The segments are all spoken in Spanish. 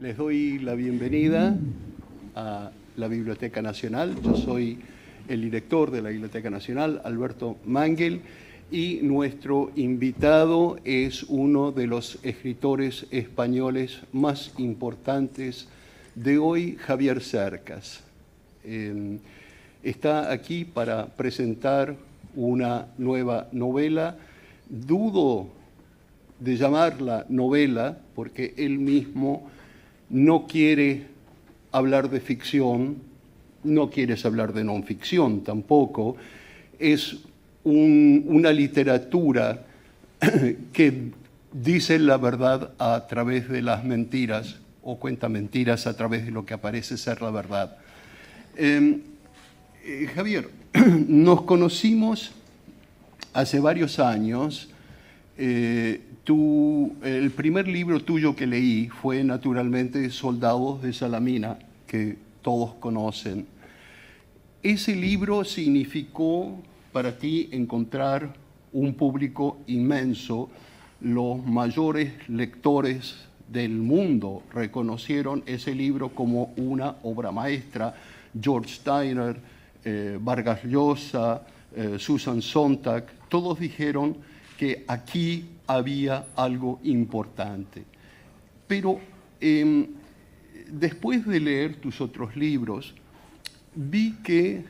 Les doy la bienvenida a la Biblioteca Nacional. Yo soy el director de la Biblioteca Nacional, Alberto Mangel, y nuestro invitado es uno de los escritores españoles más importantes de hoy, Javier Cercas. Está aquí para presentar una nueva novela. Dudo de llamarla novela porque él mismo no quiere hablar de ficción, no quiere hablar de no ficción tampoco. Es una literatura que dice la verdad a través de las mentiras o cuenta mentiras a través de lo que parece ser la verdad. Javier, nos conocimos hace varios años. El primer libro tuyo que leí fue naturalmente Soldados de Salamina, que todos conocen. Ese libro significó para ti encontrar un público inmenso. Los mayores lectores del mundo reconocieron ese libro como una obra maestra. George Steiner, Vargas Llosa, Susan Sontag, todos dijeron que aquí había algo importante. Pero después de leer tus otros libros, vi que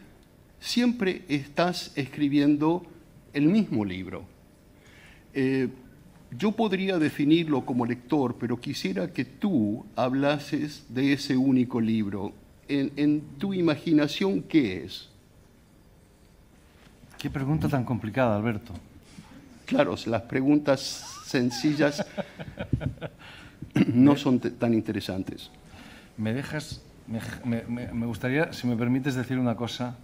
siempre estás escribiendo el mismo libro. Yo podría definirlo como lector, pero quisiera que tú hablases de ese único libro. En tu imaginación, ¿qué es? Qué pregunta tan complicada, Alberto. Claro, las preguntas sencillas no son tan interesantes. Me gustaría, si me permites, decir una cosa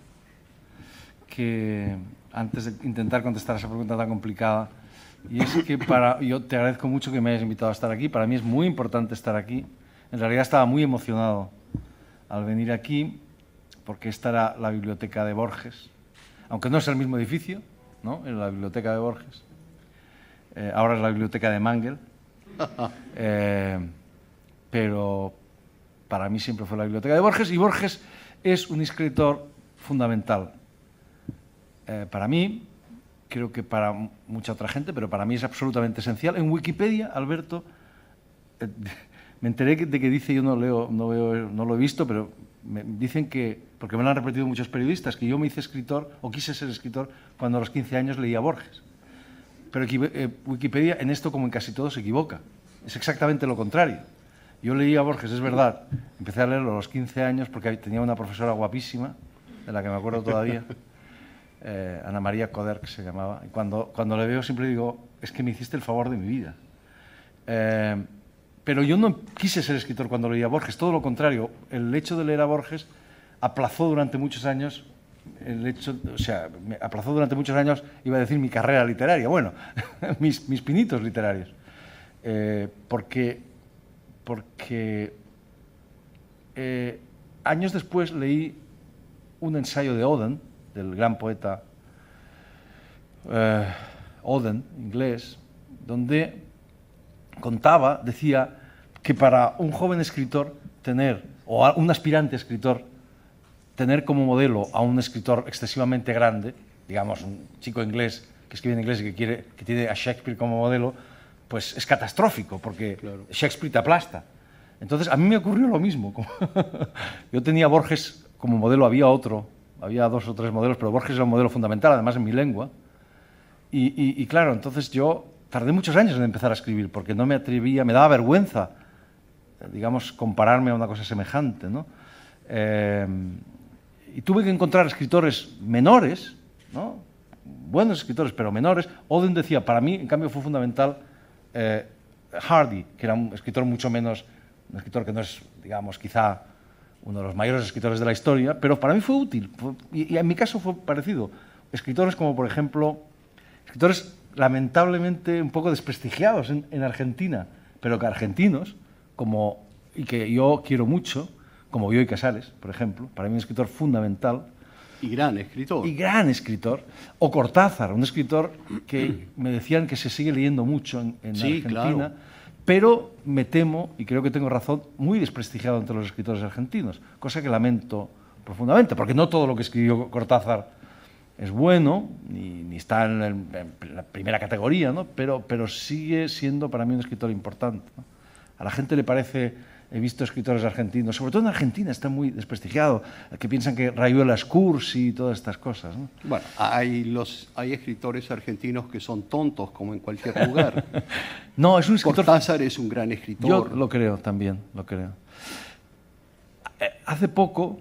que antes de intentar contestar a esa pregunta tan complicada, y es que yo te agradezco mucho que me hayas invitado a estar aquí. Para mí es muy importante estar aquí. En realidad estaba muy emocionado al venir aquí, porque esta era la biblioteca de Borges, aunque no es el mismo edificio, ¿no? Era la biblioteca de Borges. Ahora es la biblioteca de Mangel, pero para mí siempre fue la biblioteca de Borges, y Borges es un escritor fundamental. Para mí, creo que para mucha otra gente, pero para mí es absolutamente esencial. En Wikipedia, Alberto, me enteré de que dice, yo no lo he visto, pero me dicen que, porque me lo han repetido muchos periodistas, que yo me hice escritor, o quise ser escritor, cuando a los 15 años leía Borges. Pero Wikipedia en esto, como en casi todo, se equivoca. Es exactamente lo contrario. Yo leía Borges, es verdad, empecé a leerlo a los 15 años porque tenía una profesora guapísima, de la que me acuerdo todavía, Ana María Coder, que se llamaba, y cuando le veo siempre digo, es que me hiciste el favor de mi vida. Pero yo no quise ser escritor cuando leía Borges, todo lo contrario. El hecho de leer a Borges aplazó durante muchos años aplazó durante muchos años, iba a decir, mi carrera literaria, bueno, mis pinitos literarios. Porque años después leí un ensayo de Auden, del gran poeta Auden, inglés, donde decía que para un joven escritor o un aspirante escritor, tener como modelo a un escritor excesivamente grande, digamos, un chico inglés que escribe en inglés y que tiene a Shakespeare como modelo, pues es catastrófico, porque claro, Shakespeare te aplasta. Entonces, a mí me ocurrió lo mismo. Yo tenía a Borges como modelo, había dos o tres modelos, pero Borges era un modelo fundamental, además en mi lengua. Y claro, entonces yo tardé muchos años en empezar a escribir, porque no me atrevía, me daba vergüenza, digamos, compararme a una cosa semejante, ¿no? Y tuve que encontrar escritores menores, ¿no? Buenos escritores, pero menores. Auden decía, para mí, en cambio, fue fundamental Hardy, que era un escritor mucho menos, un escritor que no es, digamos, quizá uno de los mayores escritores de la historia, pero para mí fue útil. Y en mi caso fue parecido. Escritores como, por ejemplo, escritores lamentablemente un poco desprestigiados en Argentina, pero que argentinos, y que yo quiero mucho, como Bioy Casares, por ejemplo, para mí un escritor fundamental. Y gran escritor. Y gran escritor. O Cortázar, un escritor que me decían que se sigue leyendo mucho en sí, Argentina, claro, pero me temo, y creo que tengo razón, muy desprestigiado entre los escritores argentinos, cosa que lamento profundamente, porque no todo lo que escribió Cortázar es bueno, ni está en la primera categoría, ¿no? Pero sigue siendo para mí un escritor importante, ¿no? A la gente le parece, he visto escritores argentinos, sobre todo en Argentina está muy desprestigiado, que piensan que Rayuela es cursi y todas estas cosas, ¿no? Bueno, hay escritores argentinos que son tontos, como en cualquier lugar. No, es un escritor... Cortázar es un gran escritor. Yo lo creo también, lo creo. Hace poco,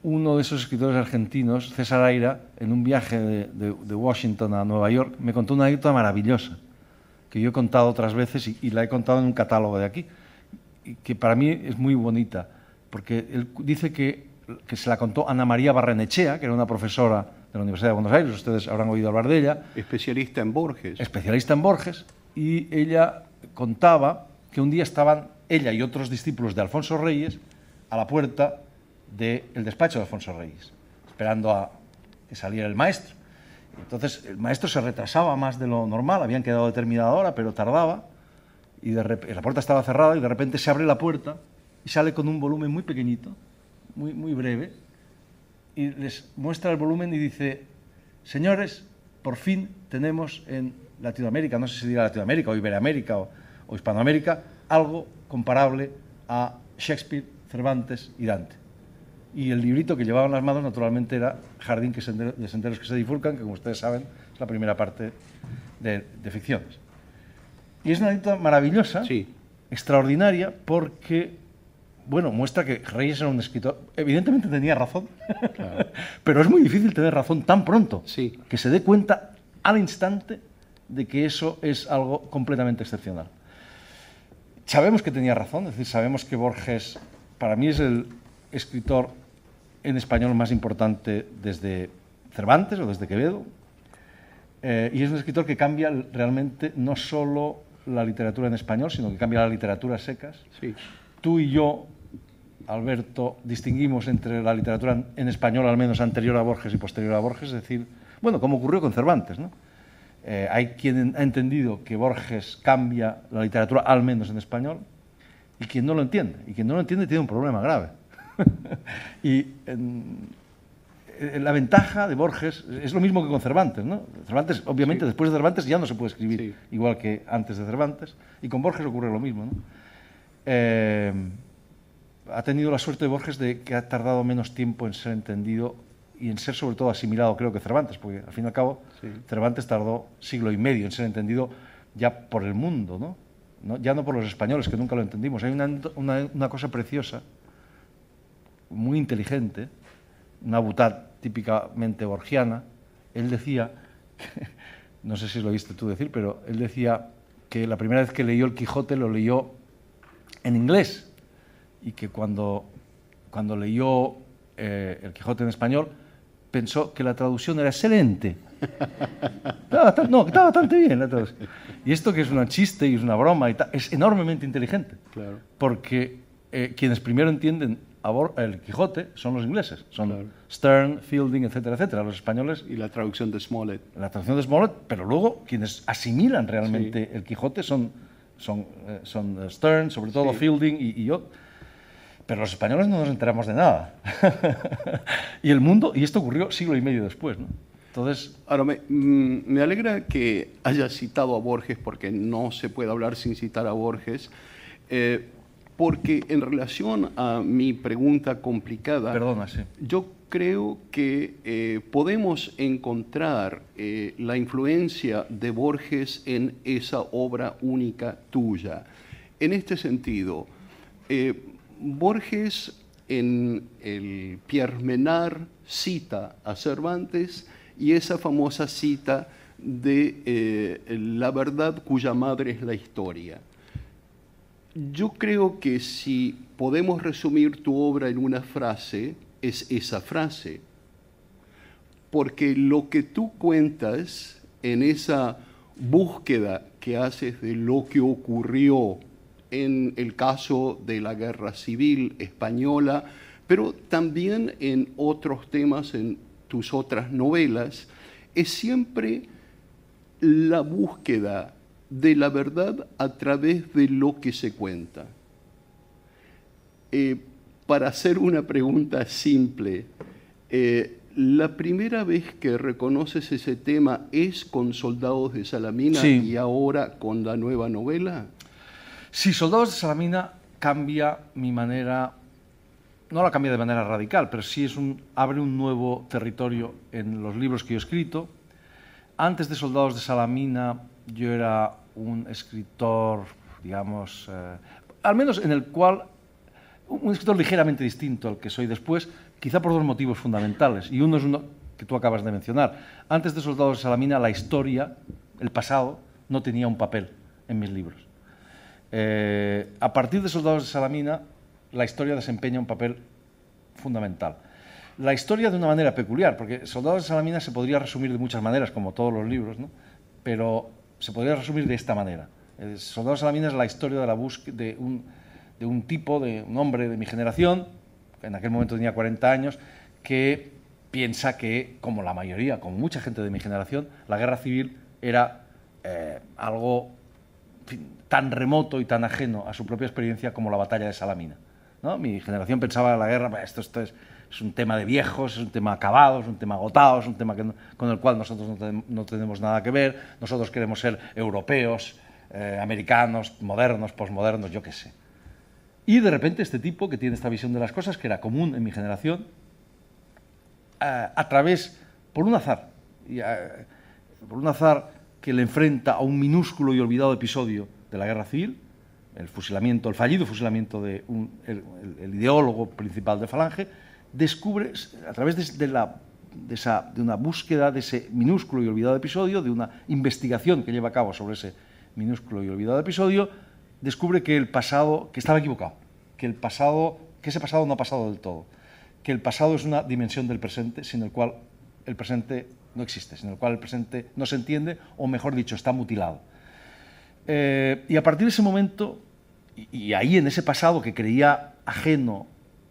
uno de esos escritores argentinos, César Aira, en un viaje de Washington a Nueva York, me contó una anécdota maravillosa, que yo he contado otras veces y la he contado en un catálogo de aquí, y que para mí es muy bonita, porque él dice que se la contó Ana María Barrenechea, que era una profesora de la Universidad de Buenos Aires, ustedes habrán oído hablar de ella. Especialista en Borges. Especialista en Borges, y ella contaba que un día estaban ella y otros discípulos de Alfonso Reyes a la puerta del despacho de Alfonso Reyes, esperando a que saliera el maestro. Entonces el maestro se retrasaba más de lo normal, habían quedado determinada hora, pero tardaba, y la puerta estaba cerrada y de repente se abre la puerta y sale con un volumen muy pequeñito, muy breve, y les muestra el volumen y dice: señores, por fin tenemos en Latinoamérica, no sé si dirá Latinoamérica o Iberoamérica o Hispanoamérica, algo comparable a Shakespeare, Cervantes y Dante. Y el librito que llevaban las manos, naturalmente, era Jardín de senderos que se bifurcan, que, como ustedes saben, es la primera parte de ficciones. Y es una anécdota maravillosa, sí, extraordinaria, porque, bueno, muestra que Reyes era un escritor. Evidentemente tenía razón, claro. Pero es muy difícil tener razón tan pronto, sí, que se dé cuenta al instante de que eso es algo completamente excepcional. Sabemos que tenía razón, es decir, sabemos que Borges, para mí, es el escritor en español más importante desde Cervantes o desde Quevedo, y es un escritor que cambia realmente no solo la literatura en español, sino que cambia la literatura secas. Sí. Tú y yo, Alberto, distinguimos entre la literatura en español, al menos anterior a Borges y posterior a Borges, es decir, bueno, como ocurrió con Cervantes, ¿no? Hay quien ha entendido que Borges cambia la literatura, al menos en español, y quien no lo entiende. Y quien no lo entiende tiene un problema grave. Y la ventaja de Borges es lo mismo que con Cervantes, ¿no? Cervantes, obviamente, sí, después de Cervantes ya no se puede escribir, sí, igual que antes de Cervantes, y con Borges ocurre lo mismo, ¿no? Ha tenido la suerte de Borges de que ha tardado menos tiempo en ser entendido y en ser sobre todo asimilado, creo, que Cervantes, porque al fin y al cabo, sí, Cervantes tardó siglo y medio en ser entendido ya por el mundo, ¿no? Ya no por los españoles, que nunca lo entendimos. Hay una cosa preciosa, muy inteligente, una butad típicamente borgiana. Él decía, no sé si lo viste tú decir, pero él decía que la primera vez que leyó el Quijote lo leyó en inglés, y que cuando leyó el Quijote en español pensó que la traducción era excelente. Está bastante bien la traducción. Y esto, que es un chiste y es una broma y tal, es enormemente inteligente, claro, porque quienes primero entienden el Quijote son los ingleses, son, claro, Sterne, Fielding, etcétera, etcétera. Los españoles... Y la traducción de Smollett. La traducción de Smollett, pero luego quienes asimilan realmente, sí, el Quijote son Sterne, sobre todo, sí, Fielding y yo. Pero los españoles no nos enteramos de nada. Y el mundo, y esto ocurrió siglo y medio después, ¿no? Entonces... Ahora, me alegra que hayas citado a Borges, porque no se puede hablar sin citar a Borges, porque en relación a mi pregunta complicada, perdona, sí, yo creo que podemos encontrar la influencia de Borges en esa obra única tuya. En este sentido, Borges en el Pierre Menard cita a Cervantes, y esa famosa cita de la verdad cuya madre es la historia. Yo creo que si podemos resumir tu obra en una frase, es esa frase, porque lo que tú cuentas en esa búsqueda que haces de lo que ocurrió en el caso de la Guerra Civil Española, pero también en otros temas, en tus otras novelas, es siempre la búsqueda de la verdad a través de lo que se cuenta. Para hacer una pregunta simple, ¿la primera vez que reconoces ese tema es con Soldados de Salamina Sí. y ahora con la nueva novela? Sí, Soldados de Salamina cambia mi manera, no la cambia de manera radical, pero sí abre un nuevo territorio en los libros que yo he escrito. Antes de Soldados de Salamina yo era un escritor, digamos, al menos en el cual, un escritor ligeramente distinto al que soy después, quizá por dos motivos fundamentales. Y uno es uno que tú acabas de mencionar. Antes de Soldados de Salamina, la historia, el pasado, no tenía un papel en mis libros. A partir de Soldados de Salamina, la historia desempeña un papel fundamental. La historia de una manera peculiar, porque Soldados de Salamina se podría resumir de muchas maneras, como todos los libros, ¿no? Pero se podría resumir de esta manera. Soldados de Salamina es la historia de la búsqueda de un tipo, de un hombre de mi generación, que en aquel momento tenía 40 años, que piensa que, como la mayoría, como mucha gente de mi generación, la guerra civil era algo tan remoto y tan ajeno a su propia experiencia como la batalla de Salamina, ¿no? Mi generación pensaba en la guerra, esto es un tema de viejos, es un tema acabado, es un tema agotado, es un tema con el cual nosotros no tenemos nada que ver, nosotros queremos ser europeos, americanos, modernos, posmodernos, yo qué sé. Y de repente este tipo que tiene esta visión de las cosas, que era común en mi generación, por un azar que le enfrenta a un minúsculo y olvidado episodio de la guerra civil, el fallido fusilamiento de el ideólogo principal de Falange, descubre, a través de una búsqueda de ese minúsculo y olvidado episodio, de una investigación que lleva a cabo sobre ese minúsculo y olvidado episodio, descubre que el pasado, que estaba equivocado, que ese pasado no ha pasado del todo, que el pasado es una dimensión del presente sin el cual el presente no existe, sin el cual el presente no se entiende, o mejor dicho, está mutilado. Y a partir de ese momento, y ahí en ese pasado que creía ajeno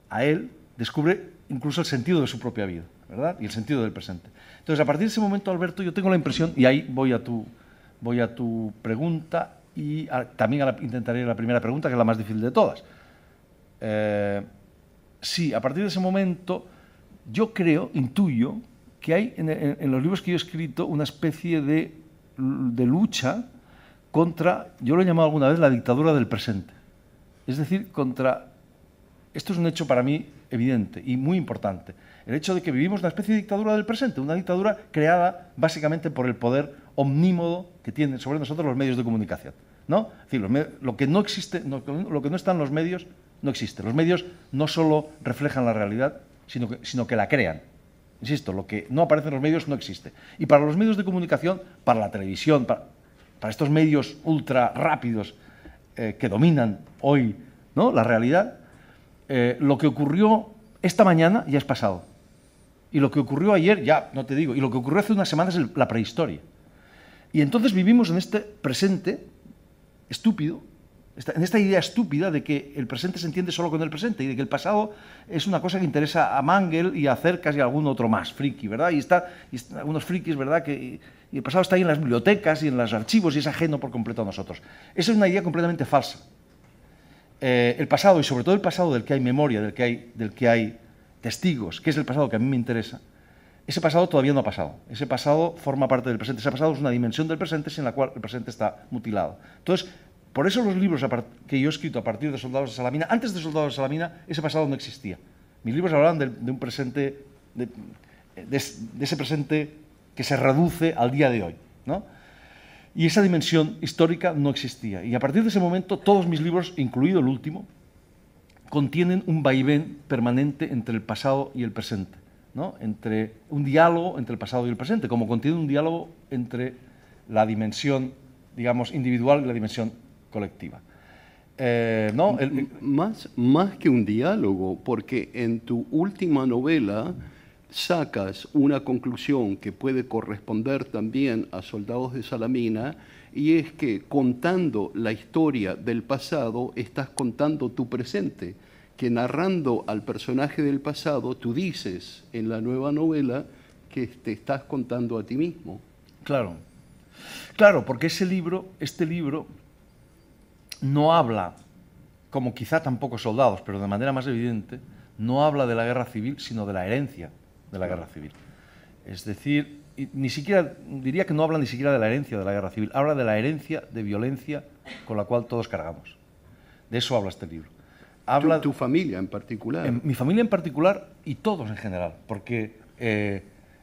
a él, descubre incluso el sentido de su propia vida, ¿verdad? Y el sentido del presente. Entonces, a partir de ese momento, Alberto, yo tengo la impresión, y ahí voy a tu pregunta, y también intentaré la primera pregunta, que es la más difícil de todas. Sí, a partir de ese momento, yo intuyo, que hay en los libros que yo he escrito una especie de lucha contra, yo lo he llamado alguna vez la dictadura del presente. Es decir, esto es un hecho para mí evidente y muy importante, el hecho de que vivimos una especie de dictadura del presente, una dictadura creada básicamente por el poder omnímodo que tienen sobre nosotros los medios de comunicación, ¿no? Es decir, lo que no existe, lo que no está en los medios, no existe. Los medios no solo reflejan la realidad, sino que la crean. Insisto, lo que no aparece en los medios no existe. Y para los medios de comunicación, para la televisión, para estos medios ultra rápidos que dominan hoy, ¿no?, la realidad, lo que ocurrió esta mañana ya es pasado. Y lo que ocurrió ayer, ya no te digo, y lo que ocurrió hace unas semanas es la prehistoria. Y entonces vivimos en este presente estúpido, en esta idea estúpida de que el presente se entiende solo con el presente y de que el pasado es una cosa que interesa a Mangel y a Cercas y a algún otro más, friki, ¿verdad? Y están algunos frikis, ¿verdad? Y el pasado está ahí en las bibliotecas y en los archivos y es ajeno por completo a nosotros. Esa es una idea completamente falsa. El pasado, y sobre todo el pasado del que hay memoria, del que hay testigos, que es el pasado que a mí me interesa, ese pasado todavía no ha pasado. Ese pasado forma parte del presente. Ese pasado es una dimensión del presente sin la cual el presente está mutilado. Entonces, por eso los libros que yo he escrito a partir de Soldados de Salamina, antes de Soldados de Salamina, ese pasado no existía. Mis libros hablaban de un presente, de ese presente que se reduce al día de hoy, ¿no? Y esa dimensión histórica no existía. Y a partir de ese momento, todos mis libros, incluido el último, contienen un vaivén permanente entre el pasado y el presente, ¿no? Entre un diálogo entre el pasado y el presente, como contiene un diálogo entre la dimensión, digamos, individual y la dimensión colectiva. ¿No? Más que un diálogo, porque en tu última novela sacas una conclusión que puede corresponder también a Soldados de Salamina, y es que contando la historia del pasado estás contando tu presente, que narrando al personaje del pasado tú dices en la nueva novela que te estás contando a ti mismo. Claro. Claro, porque este libro no habla, como quizá tampoco Soldados, pero de manera más evidente, no habla de la guerra civil, sino de la herencia de la guerra civil. Es decir, ni siquiera, diría que no habla ni siquiera de la herencia de la guerra civil, habla de la herencia de violencia con la cual todos cargamos. De eso habla este libro. Habla Tu familia en particular. mi familia en particular y todos en general, porque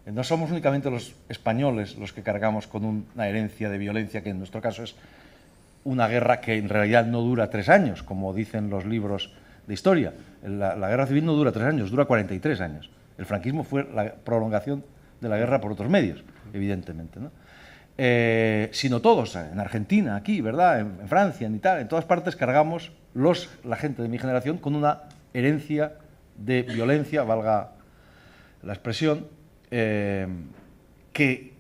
no somos únicamente los españoles los que cargamos con una herencia de violencia, que en nuestro caso es una guerra que en realidad no dura 3 años, como dicen los libros de historia. La guerra civil no dura 3 años, dura 43 años. El franquismo fue la prolongación de la guerra por otros medios, evidentemente, ¿no? Sino todos, en Argentina, aquí, ¿verdad? En Francia, en Italia, en todas partes cargamos la gente de mi generación con una herencia de violencia, valga la expresión, que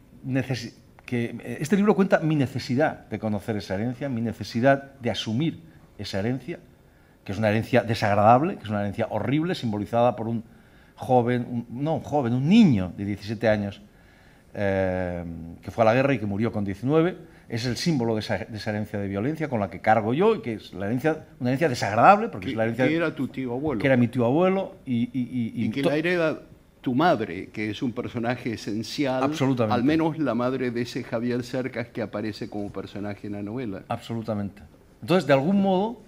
este libro cuenta mi necesidad de conocer esa herencia, mi necesidad de asumir esa herencia, que es una herencia desagradable, que es una herencia horrible, simbolizada por un niño de 17 años que fue a la guerra y que murió con 19. Es el símbolo de esa herencia de violencia con la que cargo yo y que es una herencia desagradable, porque es la herencia que era tu tío abuelo. Que era mi tío abuelo y que la hereda tu madre, que es un personaje esencial. Absolutamente. Al menos la madre de ese Javier Cercas que aparece como personaje en la novela. Absolutamente. Entonces, de algún modo,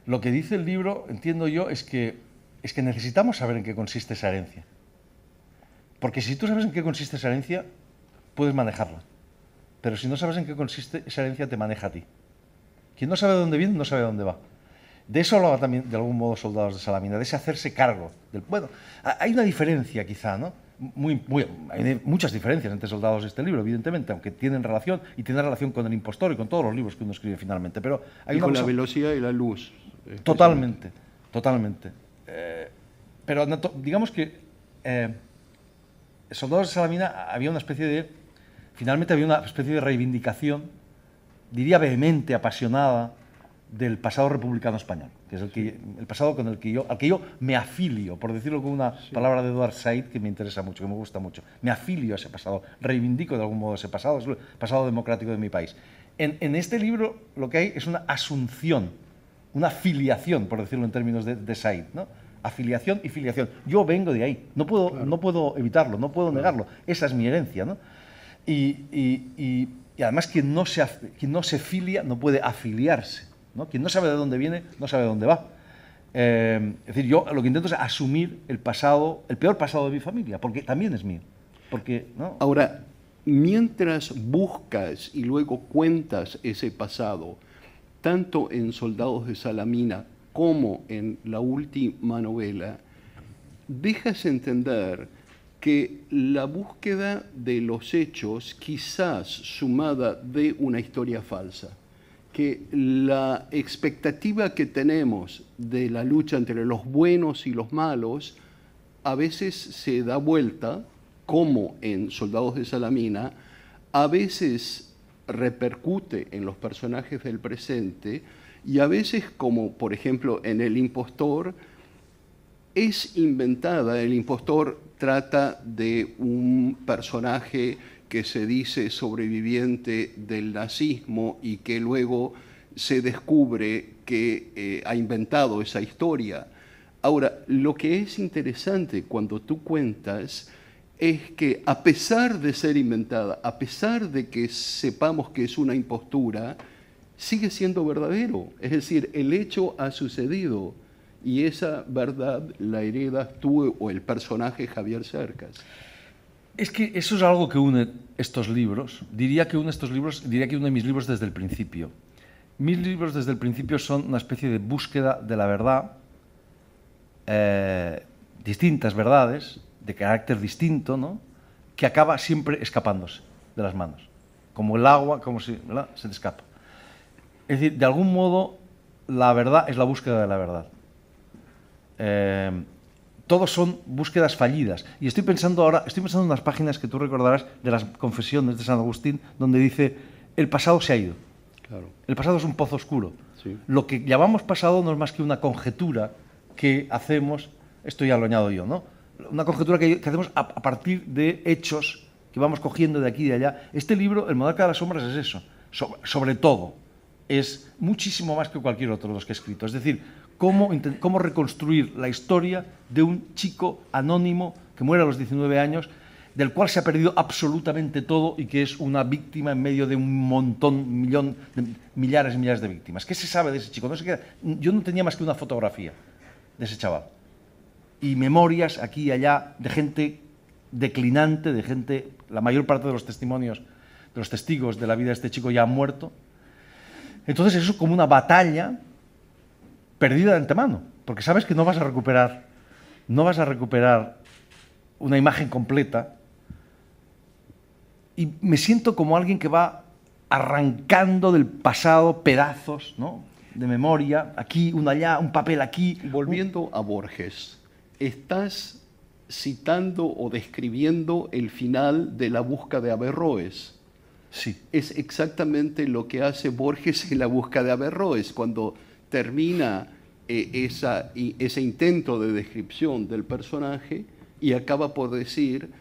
lo que dice el libro, entiendo yo, es que necesitamos saber en qué consiste esa herencia. Porque si tú sabes en qué consiste esa herencia, puedes manejarla. Pero si no sabes en qué consiste, esa herencia te maneja a ti. Quien no sabe de dónde viene, no sabe de dónde va. De eso hablaba también, de algún modo, Soldados de Salamina, de ese hacerse cargo. Bueno, hay una diferencia quizá, ¿no? Hay muchas diferencias entre Soldados y este libro, evidentemente, aunque tienen relación, y tienen relación con El impostor y con todos los libros que uno escribe finalmente. Pero hay y con La velocidad y la luz. Totalmente, totalmente. Pero digamos que Soldados de Salamina finalmente había una especie de reivindicación, diría vehemente, apasionada, del pasado republicano español, que es el pasado al que yo me afilio, por decirlo con una palabra de Edward Said que me interesa mucho, que me gusta mucho. Me afilio a ese pasado, reivindico de algún modo ese pasado, es el pasado democrático de mi país. En este libro lo que hay es una asunción, una filiación, por decirlo en términos de Said, ¿no? Afiliación y filiación. Yo vengo de ahí, no puedo evitarlo, no puedo negarlo. Esa es mi herencia, ¿no? Y además quien no se filia no puede afiliarse, ¿no? Quien no sabe de dónde viene, no sabe de dónde va. Es decir, yo lo que intento es asumir el peor pasado de mi familia, porque también es mío. ¿No? Ahora, mientras buscas y luego cuentas ese pasado, tanto en Soldados de Salamina como en la última novela, dejas entender que la búsqueda de los hechos, quizás sumada de una historia falsa, que la expectativa que tenemos de la lucha entre los buenos y los malos a veces se da vuelta, como en Soldados de Salamina, a veces repercute en los personajes del presente y a veces, como por ejemplo en El impostor, es inventada. El impostor trata de un personaje que se dice sobreviviente del nazismo y que luego se descubre que ha inventado esa historia. Ahora, lo que es interesante cuando tú cuentas es que a pesar de ser inventada, a pesar de que sepamos que es una impostura, sigue siendo verdadero. Es decir, el hecho ha sucedido y esa verdad la heredas tú o el personaje Javier Cercas. Es que eso es algo que une estos libros. Diría que une mis libros desde el principio. Mis libros desde el principio son una especie de búsqueda de la verdad, distintas verdades, de carácter distinto, ¿no? Que acaba siempre escapándose de las manos. Como el agua, como si, ¿verdad?, se te escapa. Es decir, de algún modo, la verdad es la búsqueda de la verdad. Todos son búsquedas fallidas. Y estoy pensando en unas páginas que tú recordarás de las Confesiones de San Agustín, donde dice, el pasado se ha ido. Claro. El pasado es un pozo oscuro. Sí. Lo que llamamos pasado no es más que una conjetura que hacemos, esto ya lo añado yo, ¿no? Una conjetura que hacemos a partir de hechos que vamos cogiendo de aquí y de allá. Este libro, El monarca de las sombras, es eso. Sobre todo, es muchísimo más que cualquier otro de los que he escrito. Es decir, cómo reconstruir la historia de un chico anónimo que muere a los 19 años, del cual se ha perdido absolutamente todo y que es una víctima en medio de un montón, millares y millares de víctimas. ¿Qué se sabe de ese chico? Yo no tenía más que una fotografía de ese chaval. Y memorias aquí y allá de gente declinante, de gente, la mayor parte de los testimonios, de los testigos de la vida de este chico ya han muerto. Entonces eso es como una batalla perdida de antemano, porque sabes que no vas a recuperar una imagen completa. Y me siento como alguien que va arrancando del pasado pedazos, ¿no?, de memoria, aquí, uno allá, un papel aquí. Volviendo a Borges, estás citando o describiendo el final de La busca de Averroes. Sí. Es exactamente lo que hace Borges en La busca de Averroes, cuando termina ese intento de descripción del personaje y acaba por decir: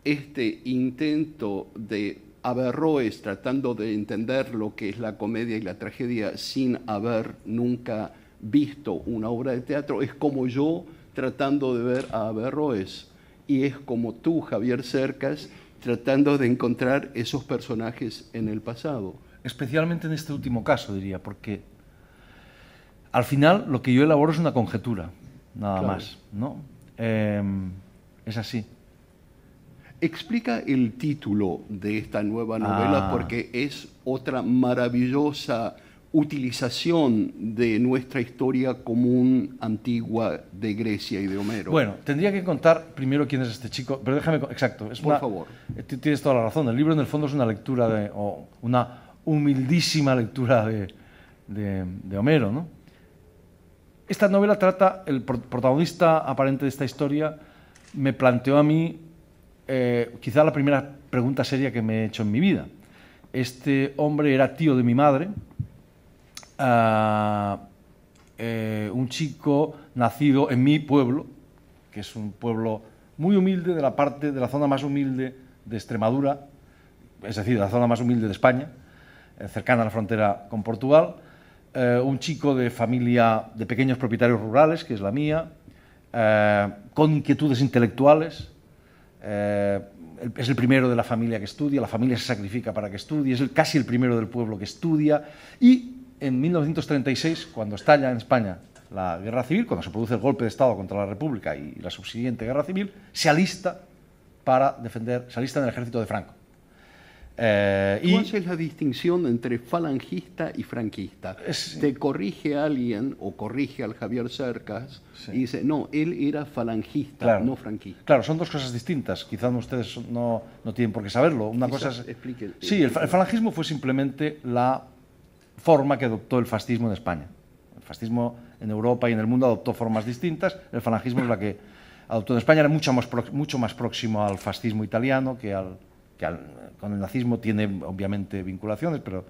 este intento de Averroes tratando de entender lo que es la comedia y la tragedia sin haber nunca visto una obra de teatro, es como yo tratando de ver a Averroes, y es como tú, Javier Cercas, tratando de encontrar esos personajes en el pasado. Especialmente en este último caso, diría, porque al final lo que yo elaboro es una conjetura, nada más, ¿no? Es así. Explica el título de esta nueva novela, porque es otra maravillosa utilización de nuestra historia común antigua de Grecia y de Homero. Bueno, tendría que contar primero quién es este chico, pero déjame... Exacto. Por favor. Tienes toda la razón. El libro, en el fondo, es una lectura o una humildísima lectura de Homero, ¿no? Esta novela trata... El protagonista aparente de esta historia me planteó a mí quizá la primera pregunta seria que me he hecho en mi vida. Este hombre era tío de mi madre, un chico nacido en mi pueblo, que es un pueblo muy humilde, de la zona más humilde de Extremadura, es decir, de la zona más humilde de España, cercana a la frontera con Portugal, un chico de familia de pequeños propietarios rurales, que es la mía, con inquietudes intelectuales. Es el primero de la familia que estudia, la familia se sacrifica para que estudie, es casi el primero del pueblo que estudia, y en 1936, cuando estalla en España la guerra civil, cuando se produce el golpe de Estado contra la República y la subsiguiente guerra civil, se alista en el ejército de Franco. Tú haces la distinción entre falangista y franquista. Te corrige a alguien, o corrige al Javier Cercas, sí, y dice, no, él era falangista, claro, no franquista. Claro, son dos cosas distintas. Quizás ustedes no tienen por qué saberlo. Una cosa es... Explique. Sí, el falangismo fue simplemente la forma que adoptó el fascismo en España. El fascismo en Europa y en el mundo adoptó formas distintas. El falangismo es la que adoptó en España. Era mucho más próximo al fascismo italiano con el nazismo. Tiene obviamente vinculaciones, pero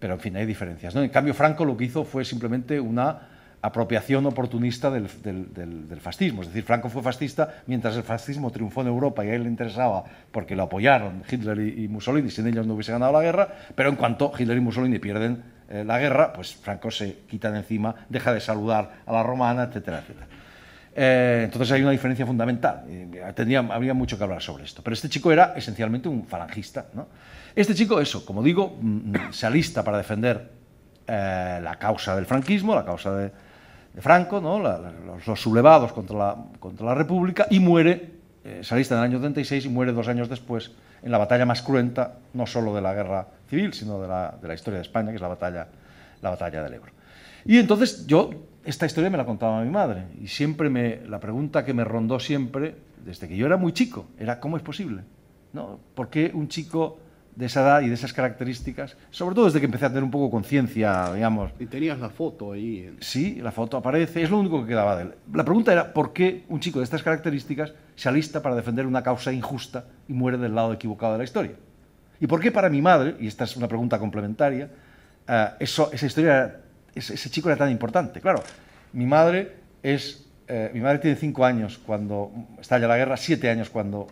en fin, hay diferencias, ¿no? En cambio, Franco lo que hizo fue simplemente una apropiación oportunista del fascismo. Es decir, Franco fue fascista mientras el fascismo triunfó en Europa y a él le interesaba porque lo apoyaron Hitler y Mussolini, sin ellos no hubiese ganado la guerra, pero en cuanto Hitler y Mussolini pierden la guerra, pues Franco se quita de encima, deja de saludar a la romana, etcétera, etcétera. Entonces hay una diferencia fundamental. Habría mucho que hablar sobre esto. Pero este chico era esencialmente un falangista, ¿no? Este chico, como digo, se alista para defender la causa del franquismo, la causa de Franco, ¿no? Los sublevados contra la República, y muere, se alista en el año 36 y muere 2 años después en la batalla más cruenta, no solo de la guerra civil, sino de la historia de España, que es la batalla del Ebro. Y entonces esta historia me la contaba mi madre, y la pregunta que me rondó siempre, desde que yo era muy chico, era ¿cómo es posible? ¿No? ¿Por qué un chico de esa edad y de esas características, sobre todo desde que empecé a tener un poco conciencia, digamos... Y tenías la foto ahí. Sí, la foto aparece, es lo único que quedaba de él. La pregunta era ¿por qué un chico de estas características se alista para defender una causa injusta y muere del lado equivocado de la historia? ¿Y por qué para mi madre, y esta es una pregunta complementaria, ese chico era tan importante? Claro, mi madre tiene 5 años cuando estalla la guerra, 7 años cuando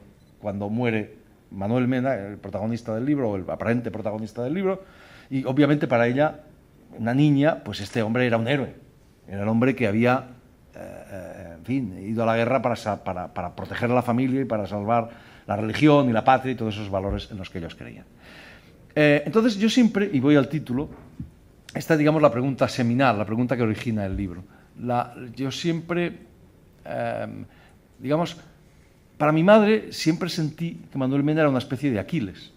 muere Manuel Mena, el protagonista del libro, o el aparente protagonista del libro, y obviamente para ella, una niña, pues este hombre era un héroe, era el hombre que había, en fin, ido a la guerra para proteger a la familia y para salvar la religión y la patria y todos esos valores en los que ellos creían. Entonces yo siempre, y voy al título, esta es, digamos, la pregunta seminal, la pregunta que origina el libro. Yo siempre, digamos, para mi madre siempre sentí que Manuel Mena era una especie de Aquiles,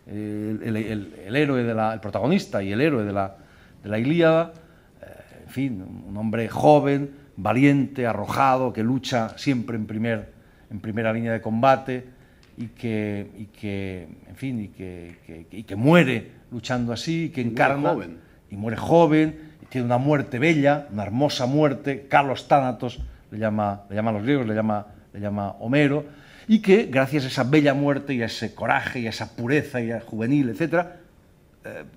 el héroe, el protagonista y el héroe de la Ilíada, en fin, un hombre joven, valiente, arrojado, que lucha siempre en primera línea de combate y que muere luchando así, que encarna y muere joven, y tiene una muerte bella, una hermosa muerte. Carlos Tánatos le llaman los griegos, le llama Homero, y que gracias a esa bella muerte y a ese coraje y a esa pureza y a juvenil, etcétera,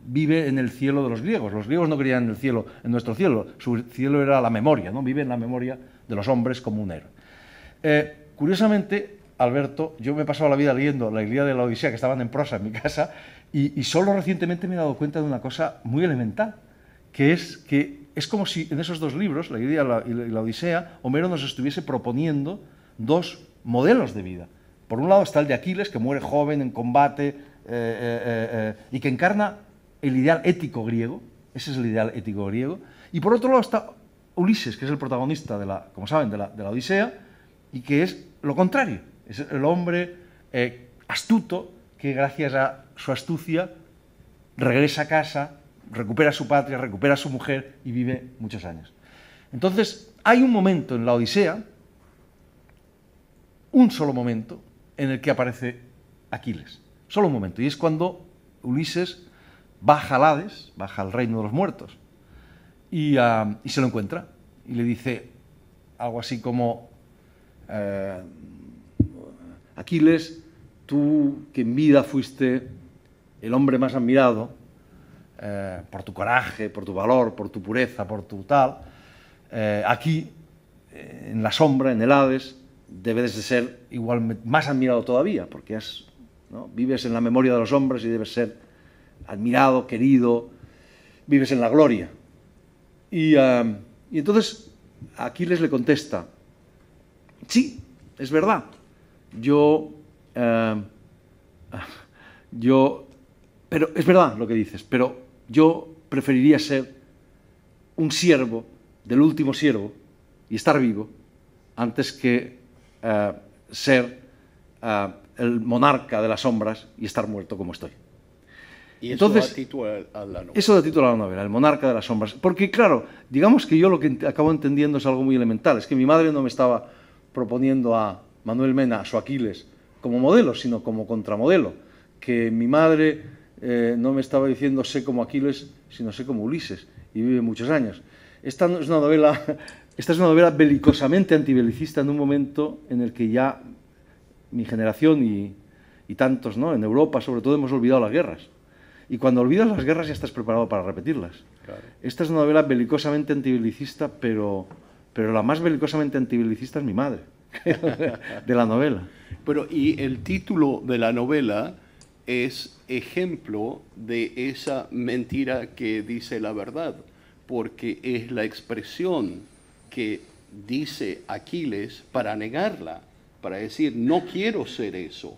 vive en el cielo de los griegos. Los griegos no creían en el cielo, en nuestro cielo, su cielo era la memoria, ¿no? Vive en la memoria de los hombres como un héroe. Curiosamente, Alberto, yo me he pasado la vida leyendo la Ilíada y la Odisea, que estaban en prosa en mi casa, y solo recientemente me he dado cuenta de una cosa muy elemental, que es como si en esos dos libros, la Ilíada y la Odisea, Homero nos estuviese proponiendo dos modelos de vida. Por un lado está el de Aquiles, que muere joven en combate y que encarna el ideal ético griego, ese es el ideal ético griego, y por otro lado está Ulises, que es el protagonista, como saben, de la Odisea, y que es lo contrario, es el hombre astuto que gracias a su astucia regresa a casa, recupera su patria, recupera a su mujer y vive muchos años. Entonces, hay un momento en la Odisea, un solo momento, en el que aparece Aquiles. Solo un momento. Y es cuando Ulises baja al Hades, baja al reino de los muertos, y se lo encuentra. Y le dice algo así como, Aquiles, tú que en vida fuiste el hombre más admirado, por tu coraje, por tu valor, por tu pureza, por tu tal, aquí, en la sombra, en el Hades, debes de ser igual más admirado todavía, porque ¿no? Vives en la memoria de los hombres y debes ser admirado, querido, vives en la gloria. Y entonces Aquiles le contesta, sí, es verdad, pero es verdad lo que dices, pero yo preferiría ser un siervo del último siervo y estar vivo antes que ser el monarca de las sombras y estar muerto como estoy. Y eso da título a la novela. Eso da título a la novela, el monarca de las sombras. Porque claro, digamos que yo lo que acabo entendiendo es algo muy elemental, es que mi madre no me estaba proponiendo a Manuel Mena, a su Aquiles, como modelo, sino como contramodelo. Que mi madre no me estaba diciendo sé como Aquiles, sino sé como Ulises, y vive muchos años. Esta es una novela belicosamente antibelicista en un momento en el que ya mi generación y tantos, ¿no? En Europa, sobre todo, hemos olvidado las guerras. Y cuando olvidas las guerras ya estás preparado para repetirlas. Claro. Esta es una novela belicosamente antibelicista, pero la más belicosamente antibelicista es mi madre, de la novela. Pero y el título de la novela es ejemplo de esa mentira que dice la verdad, porque es la expresión que dice Aquiles para negarla, para decir, no quiero ser eso.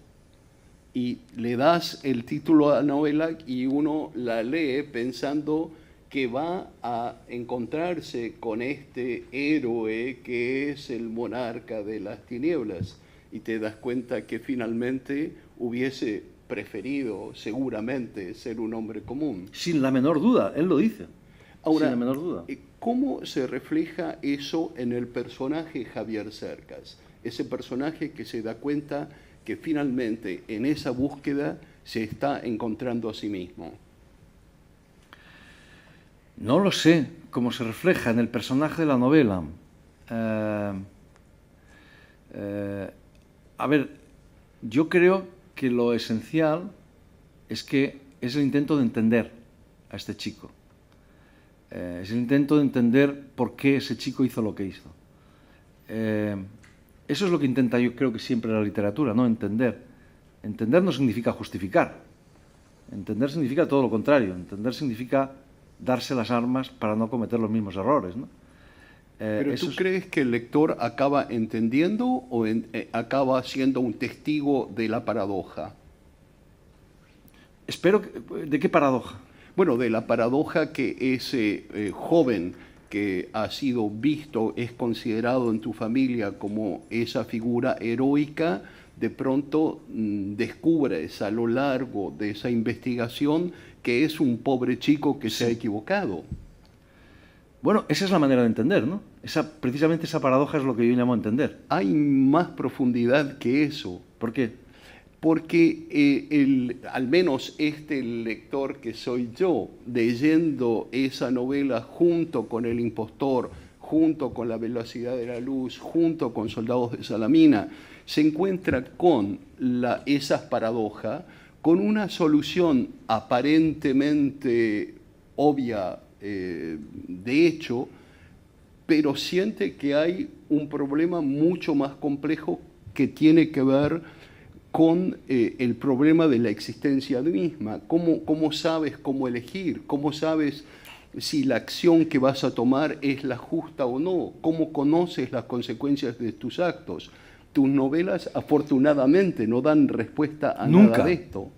Y le das el título a la novela y uno la lee pensando que va a encontrarse con este héroe que es el monarca de las tinieblas. Y te das cuenta que finalmente hubiese preferido seguramente ser un hombre común. Sin la menor duda, él lo dice. Ahora, sin la menor duda. ¿Cómo se refleja eso en el personaje Javier Cercas? Ese personaje que se da cuenta que finalmente en esa búsqueda se está encontrando a sí mismo. No lo sé cómo se refleja en el personaje de la novela. A ver, yo creo que lo esencial es que es el intento de entender a este chico. Es el intento de entender por qué ese chico hizo lo que hizo. Eso es lo que intenta, yo creo que siempre la literatura, ¿no? Entender Entender no significa justificar. Entender significa todo lo contrario. Entender significa darse las armas para no cometer los mismos errores, ¿no? ¿Pero tú crees que el lector acaba entendiendo o acaba siendo un testigo de la paradoja? Espero que, ¿de qué paradoja? Bueno, de la paradoja que ese joven que ha sido visto, es considerado en tu familia como esa figura heroica, de pronto descubres a lo largo de esa investigación que es un pobre chico que se ha equivocado. Bueno, esa es la manera de entender, ¿no? Precisamente esa paradoja es lo que yo llamo entender. Hay más profundidad que eso. ¿Por qué? Porque al menos este lector que soy yo, leyendo esa novela junto con El impostor, junto con La velocidad de la luz, junto con Soldados de Salamina, se encuentra con esas paradojas, con una solución aparentemente obvia, de hecho, pero siente que hay un problema mucho más complejo que tiene que ver con el problema de la existencia misma. ¿Cómo sabes cómo elegir? ¿Cómo sabes si la acción que vas a tomar es la justa o no? ¿Cómo conoces las consecuencias de tus actos? Tus novelas, afortunadamente, no dan respuesta a nada de esto.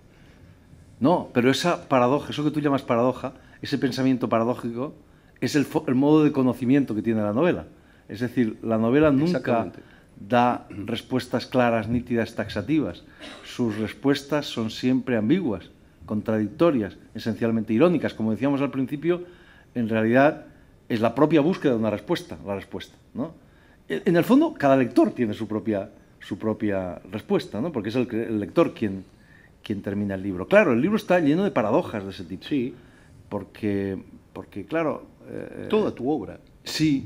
No, pero esa paradoja, eso que tú llamas paradoja, ese pensamiento paradójico, es el modo de conocimiento que tiene la novela. Es decir, la novela nunca da respuestas claras, nítidas, taxativas. Sus respuestas son siempre ambiguas, contradictorias, esencialmente irónicas. Como decíamos al principio, en realidad es la propia búsqueda de una respuesta, ¿no? En el fondo, cada lector tiene su propia respuesta, ¿no? Porque es el lector quien termina el libro. Claro, el libro está lleno de paradojas de ese tipo. Sí. Porque claro... toda tu obra. Sí.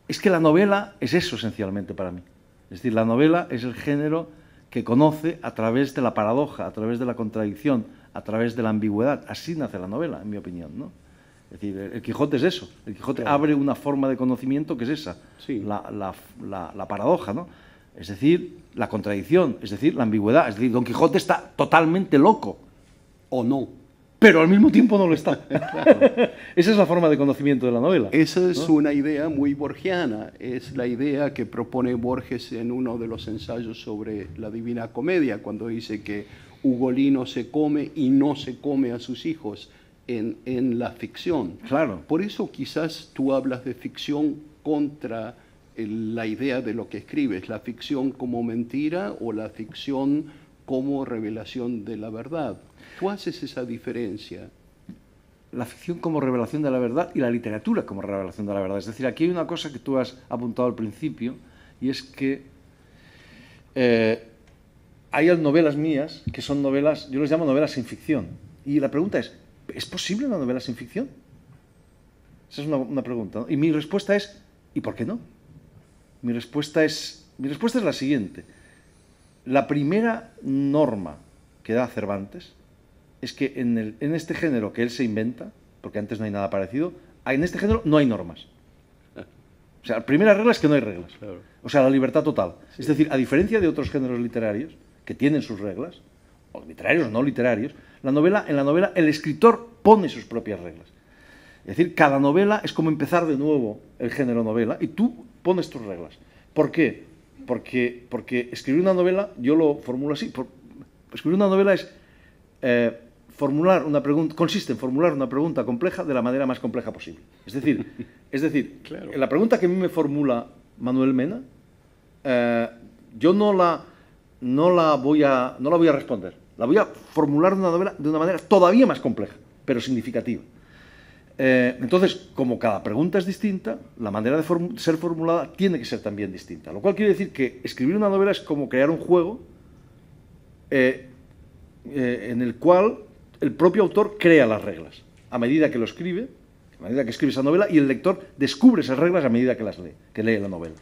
Es que la novela es eso esencialmente para mí. Es decir, la novela es el género que conoce a través de la paradoja, a través de la contradicción, a través de la ambigüedad. Así nace la novela, en mi opinión, ¿no? Es decir, el Quijote es eso. El Quijote abre una forma de conocimiento que es esa, sí. la paradoja, ¿no? Es decir, la contradicción, es decir, la ambigüedad. Es decir, Don Quijote está totalmente loco. O no. Pero al mismo tiempo no lo está. Claro. Esa es la forma de conocimiento de la novela. Esa es una idea muy borgiana. Es la idea que propone Borges en uno de los ensayos sobre la Divina Comedia, cuando dice que Ugolino se come y no se come a sus hijos en la ficción. Claro. Por eso quizás tú hablas de ficción contra la idea de lo que escribes, la ficción como mentira o la ficción como revelación de la verdad. Tú haces esa diferencia. La ficción como revelación de la verdad y la literatura como revelación de la verdad. Es decir, aquí hay una cosa que tú has apuntado al principio, y es que hay novelas mías que son novelas, yo les llamo novelas sin ficción. Y la pregunta ¿es posible una novela sin ficción? Esa es una pregunta, ¿no? Y mi respuesta es, ¿y por qué no? Mi respuesta es la siguiente. La primera norma que da Cervantes es que en este género que él se inventa, porque antes no hay nada parecido, en este género no hay normas. O sea, la primera regla es que no hay reglas. Claro. O sea, la libertad total. Sí. Es decir, a diferencia de otros géneros literarios, que tienen sus reglas, o literarios o no literarios, en la novela el escritor pone sus propias reglas. Es decir, cada novela es como empezar de nuevo el género novela, y tú pones tus reglas. ¿Por qué? Porque escribir una novela, yo lo formulo así, escribir una novela es consiste en formular una pregunta compleja de la manera más compleja posible. Es decir, claro. La pregunta que a mí me formula Manuel Mena, yo no la voy a responder. La voy a formular de una manera todavía más compleja, pero significativa. Entonces, como cada pregunta es distinta, la manera de ser formulada tiene que ser también distinta. Lo cual quiere decir que escribir una novela es como crear un juego en el cual el propio autor crea las reglas a medida que lo escribe, a medida que escribe esa novela, y el lector descubre esas reglas a medida que lee la novela.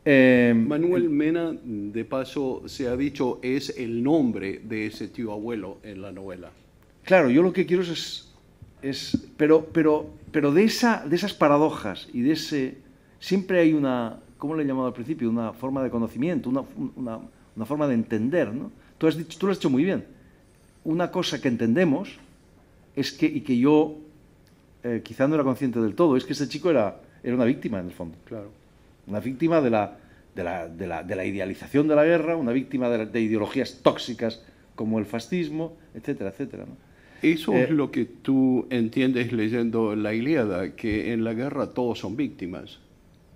Manuel Mena, de paso, se ha dicho, es el nombre de ese tío abuelo en la novela. Claro, yo lo que quiero pero de esas paradojas y de ese... Siempre hay una... ¿Cómo le he llamado al principio? Una forma de conocimiento, una una forma de entender, ¿no? Tú lo has dicho muy bien. Una cosa que entendemos es que, y que yo quizá no era consciente del todo, es que ese chico era una víctima, en el fondo. Claro. Una víctima de la idealización de la guerra, una víctima de ideologías tóxicas como el fascismo, etcétera, etcétera, ¿no? Eso es lo que tú entiendes leyendo la Ilíada, que en la guerra todos son víctimas.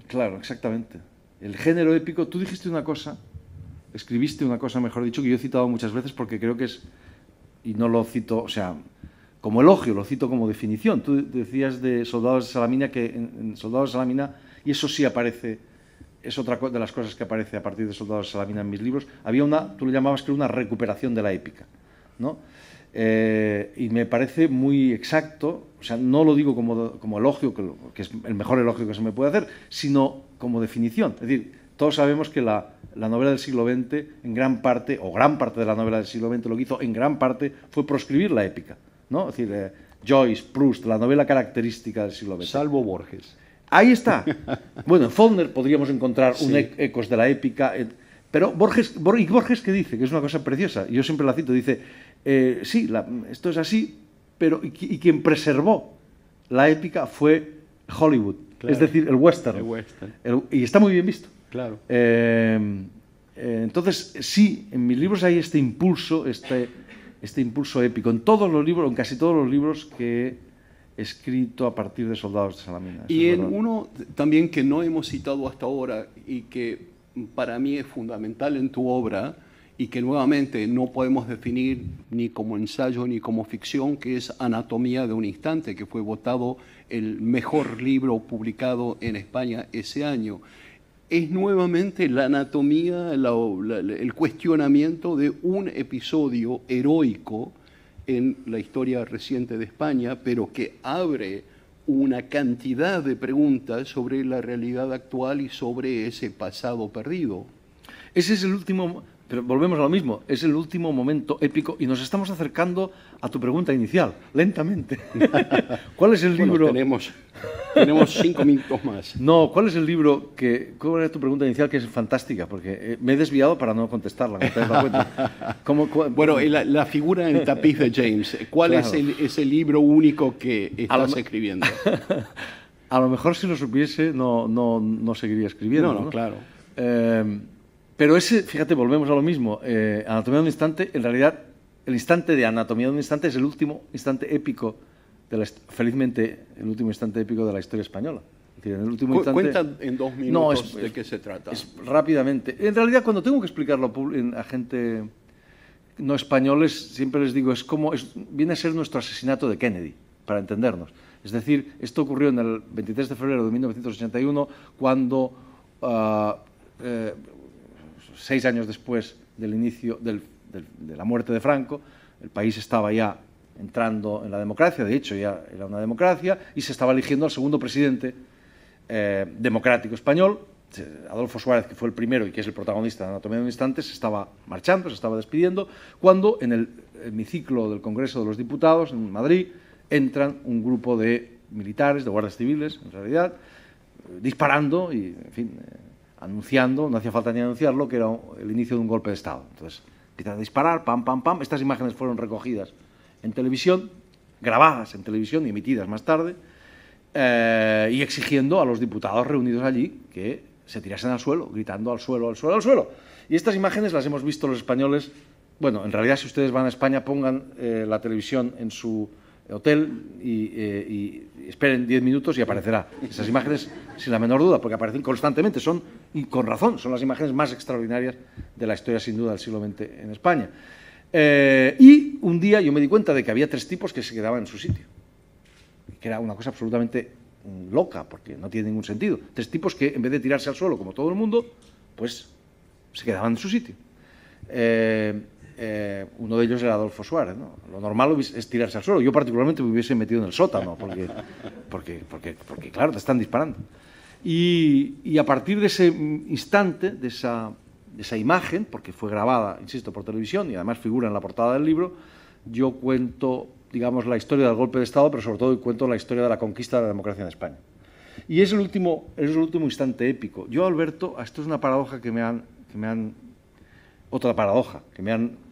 Claro, exactamente. El género épico, tú dijiste una cosa, escribiste una cosa, mejor dicho, que yo he citado muchas veces porque creo que es, y no lo cito, o sea, como elogio, lo cito como definición. Tú decías de Soldados de Salamina que en Soldados de Salamina, y eso sí aparece, es otra de las cosas que aparece a partir de Soldados de Salamina en mis libros, había tú lo llamabas que una recuperación de la épica, ¿no? Y me parece muy exacto, o sea, no lo digo como elogio, que es el mejor elogio que se me puede hacer, sino como definición. Es decir, todos sabemos que la novela del siglo XX, en gran parte, o gran parte de la novela del siglo XX, lo que hizo en gran parte fue proscribir la épica, ¿no? Es decir, Joyce, Proust, la novela característica del siglo XX. Salvo Borges. Ahí está. Bueno, en Faulkner podríamos encontrar ecos de la épica, pero Borges, ¿qué dice? Que es una cosa preciosa, yo siempre la cito, dice, sí, esto es así, pero y quien preservó la épica fue Hollywood, claro. Es decir, el western. El western. Y está muy bien visto. Claro. Entonces, sí, en mis libros hay este impulso épico. En todos los libros, en casi todos los libros que he escrito a partir de Soldados de Salamina. Y en uno también que no hemos citado hasta ahora y que para mí es fundamental en tu obra y que nuevamente no podemos definir ni como ensayo ni como ficción, que es Anatomía de un instante, que fue votado el mejor libro publicado en España ese año. Es nuevamente la anatomía, el cuestionamiento de un episodio heroico en la historia reciente de España, pero que abre una cantidad de preguntas sobre la realidad actual y sobre ese pasado perdido. Ese es el último, pero volvemos a lo mismo, es el último momento épico y nos estamos acercando a tu pregunta inicial, lentamente. ¿Cuál es el libro? Tenemos 5 minutos más. No, ¿cuál es el libro cuál era tu pregunta inicial, que es fantástica? Porque me he desviado para no contestarla, ¿no te das cuenta? Bueno, la figura en el tapiz de James, ¿cuál es ese libro único que estás escribiendo? A lo mejor si lo supiese no seguiría escribiendo. No, claro. Pero ese, fíjate, volvemos a lo mismo. Anatomía de un instante, en realidad, el instante de Anatomía de un instante es el último instante épico, felizmente, el último instante épico de la historia española. Es decir, en el último instante, cuenta en 2 minutos de qué se trata. Rápidamente. En realidad, cuando tengo que explicarlo a gente no españoles, siempre les digo, viene a ser nuestro asesinato de Kennedy, para entendernos. Es decir, esto ocurrió en el 23 de febrero de 1981, cuando 6 años después del inicio de la muerte de Franco, el país estaba ya entrando en la democracia, de hecho ya era una democracia, y se estaba eligiendo al segundo presidente democrático español. Adolfo Suárez, que fue el primero y que es el protagonista de Anatomía de un instante, se estaba marchando, se estaba despidiendo, cuando en el hemiciclo del Congreso de los Diputados, en Madrid, entran un grupo de militares, de guardias civiles, en realidad, disparando y, en fin, anunciando, no hacía falta ni anunciarlo, que era el inicio de un golpe de Estado. Entonces, empiezan a disparar, pam, pam, pam. Estas imágenes fueron recogidas en televisión, grabadas en televisión y emitidas más tarde, y exigiendo a los diputados reunidos allí que se tirasen al suelo, gritando al suelo, al suelo, al suelo. Y estas imágenes las hemos visto los españoles. Bueno, en realidad, si ustedes van a España, pongan la televisión en su hotel y esperen 10 minutos y aparecerá. Esas imágenes, sin la menor duda, porque aparecen constantemente, y con razón, son las imágenes más extraordinarias de la historia, sin duda, del siglo XX en España. Y un día yo me di cuenta de que había 3 tipos que se quedaban en su sitio, que era una cosa absolutamente loca, porque no tiene ningún sentido. 3 tipos que, en vez de tirarse al suelo como todo el mundo, pues se quedaban en su sitio. Uno de ellos era Adolfo Suárez, ¿no? Lo normal es tirarse al suelo. Yo particularmente me hubiese metido en el sótano, porque claro, te están disparando. Y a partir de ese instante, de esa imagen, porque fue grabada, insisto, por televisión y además figura en la portada del libro, yo cuento, digamos, la historia del golpe de Estado, pero sobre todo cuento la historia de la conquista de la democracia en España. Y es el último instante épico. Yo, Alberto, esto es una paradoja que me han otra paradoja, que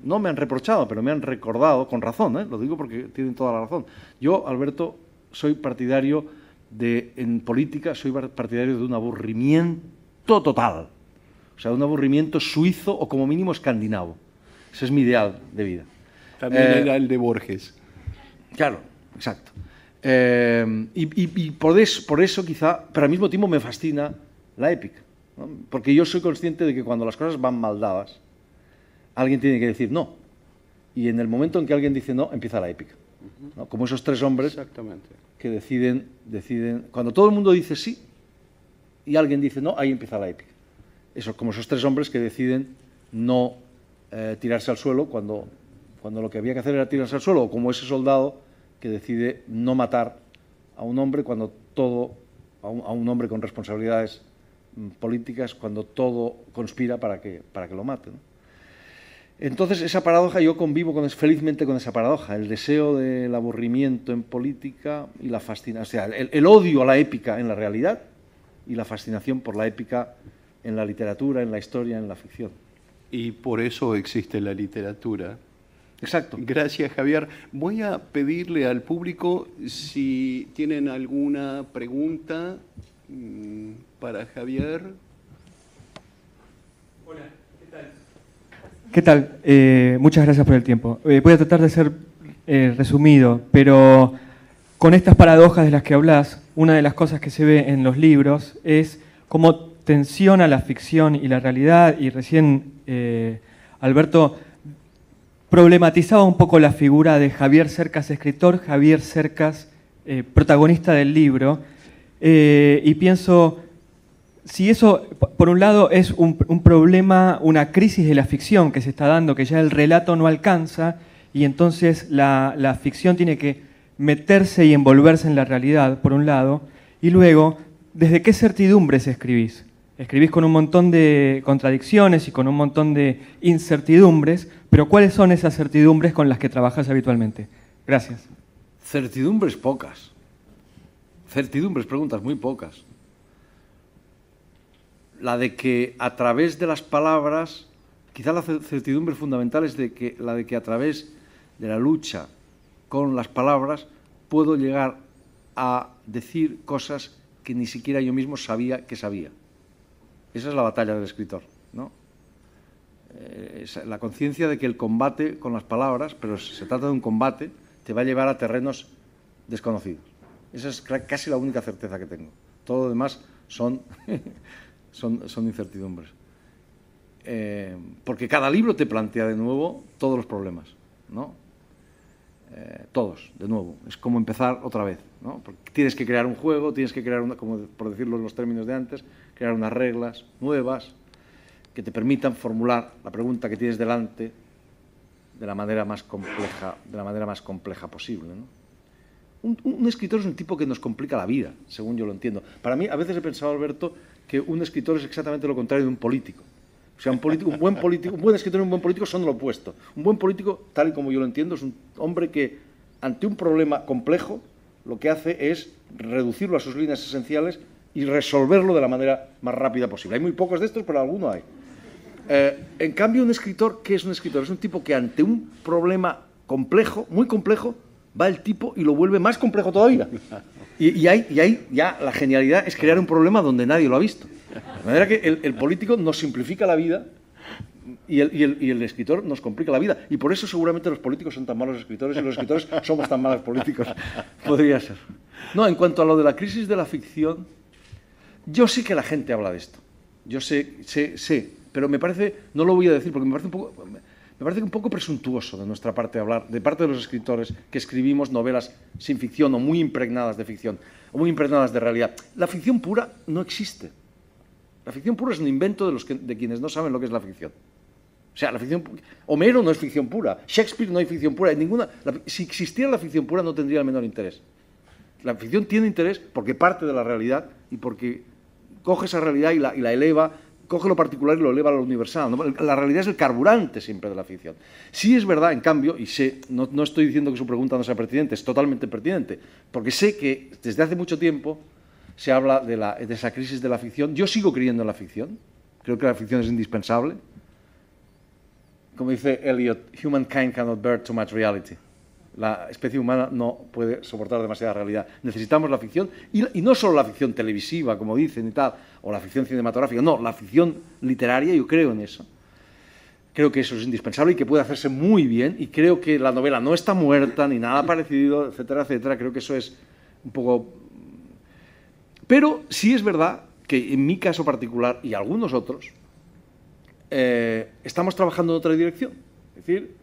no me han reprochado, pero me han recordado, con razón, lo digo porque tienen toda la razón. Yo, Alberto, soy partidario en política, soy partidario de un aburrimiento total. O sea, un aburrimiento suizo o como mínimo escandinavo. Ese es mi ideal de vida. También era el de Borges. Claro, exacto. Y por eso quizá, pero al mismo tiempo me fascina la épica, ¿no? Porque yo soy consciente de que cuando las cosas van mal dadas, alguien tiene que decir no. Y en el momento en que alguien dice no, empieza la épica, ¿no? Como esos tres hombres que deciden, cuando todo el mundo dice sí y alguien dice no, ahí empieza la épica. Eso, como esos tres hombres que deciden no tirarse al suelo cuando lo que había que hacer era tirarse al suelo, o como ese soldado que decide no matar a un hombre cuando a un hombre con responsabilidades políticas, cuando todo conspira para que lo mate, ¿no? Entonces, esa paradoja, yo convivo felizmente con esa paradoja, el deseo del aburrimiento en política y la fascinación, o sea, el odio a la épica en la realidad y la fascinación por la épica en la literatura, en la historia, en la ficción. Y por eso existe la literatura. Exacto. Gracias, Javier. Voy a pedirle al público si tienen alguna pregunta para Javier. Hola, ¿qué tal? Muchas gracias por el tiempo. Voy a tratar de ser resumido, pero con estas paradojas de las que hablas, una de las cosas que se ve en los libros es cómo tensiona la ficción y la realidad, y recién Alberto problematizaba un poco la figura de Javier Cercas, escritor, Javier Cercas, protagonista del libro, y pienso, si eso, por un lado, es un problema, una crisis de la ficción que se está dando, que ya el relato no alcanza, y entonces la ficción tiene que meterse y envolverse en la realidad, por un lado, y luego, ¿desde qué certidumbres escribís? Escribís con un montón de contradicciones y con un montón de incertidumbres, pero ¿cuáles son esas certidumbres con las que trabajas habitualmente? Gracias. Certidumbres pocas. Certidumbres, preguntas muy pocas. La de que a través de las palabras, quizá la certidumbre fundamental es la de que a través de la lucha con las palabras puedo llegar a decir cosas que ni siquiera yo mismo sabía que sabía. Esa es la batalla del escritor, ¿no? La conciencia de que el combate con las palabras, pero se trata de un combate, te va a llevar a terrenos desconocidos. Esa es casi la única certeza que tengo. Todo lo demás son incertidumbres. Porque cada libro te plantea de nuevo todos los problemas, ¿no? Todos, de nuevo. Es como empezar otra vez, ¿no? Porque tienes que crear un juego, tienes que crear, como por decirlo en los términos de antes, crear unas reglas nuevas que te permitan formular la pregunta que tienes delante de la manera más compleja posible, ¿no? Un escritor es un tipo que nos complica la vida, según yo lo entiendo. Para mí, a veces he pensado, Alberto, que un escritor es exactamente lo contrario de un político. O sea, un buen escritor y un buen político son lo opuesto. Un buen político, tal y como yo lo entiendo, es un hombre que, ante un problema complejo, lo que hace es reducirlo a sus líneas esenciales y resolverlo de la manera más rápida posible. Hay muy pocos de estos, pero alguno hay. En cambio, un escritor, ¿qué es un escritor? Es un tipo que ante un problema complejo, muy complejo, va el tipo y lo vuelve más complejo todavía. Y ahí ya la genialidad es crear un problema donde nadie lo ha visto. De manera que el político nos simplifica la vida y el escritor nos complica la vida. Y por eso seguramente los políticos son tan malos escritores y los escritores somos tan malos políticos. Podría ser. No, en cuanto a lo de la crisis de la ficción, yo sé que la gente habla de esto. Yo sé, pero me parece, no lo voy a decir porque me parece un poco presuntuoso de nuestra parte hablar, de parte de los escritores que escribimos novelas sin ficción o muy impregnadas de ficción, o muy impregnadas de realidad. La ficción pura no existe. La ficción pura es un invento de quienes no saben lo que es la ficción. O sea, Homero no es ficción pura, Shakespeare no hay ficción pura, si existiera la ficción pura no tendría el menor interés. La ficción tiene interés porque parte de la realidad y porque coge esa realidad y la eleva, coge lo particular y lo eleva a lo universal, ¿no? La realidad es el carburante siempre de la ficción. Sí es verdad, en cambio, y no estoy diciendo que su pregunta no sea pertinente, es totalmente pertinente, porque sé que desde hace mucho tiempo se habla de esa crisis de la ficción. Yo sigo creyendo en la ficción, creo que la ficción es indispensable, como dice Eliot, humankind cannot bear too much reality. La especie humana no puede soportar demasiada realidad. Necesitamos la ficción, y no solo la ficción televisiva, como dicen y tal, o la ficción cinematográfica, no, la ficción literaria, yo creo en eso. Creo que eso es indispensable y que puede hacerse muy bien, y creo que la novela no está muerta, ni nada parecido, etcétera, etcétera. Creo que eso es un poco... Pero sí es verdad que en mi caso particular, y algunos otros, estamos trabajando en otra dirección. Es decir,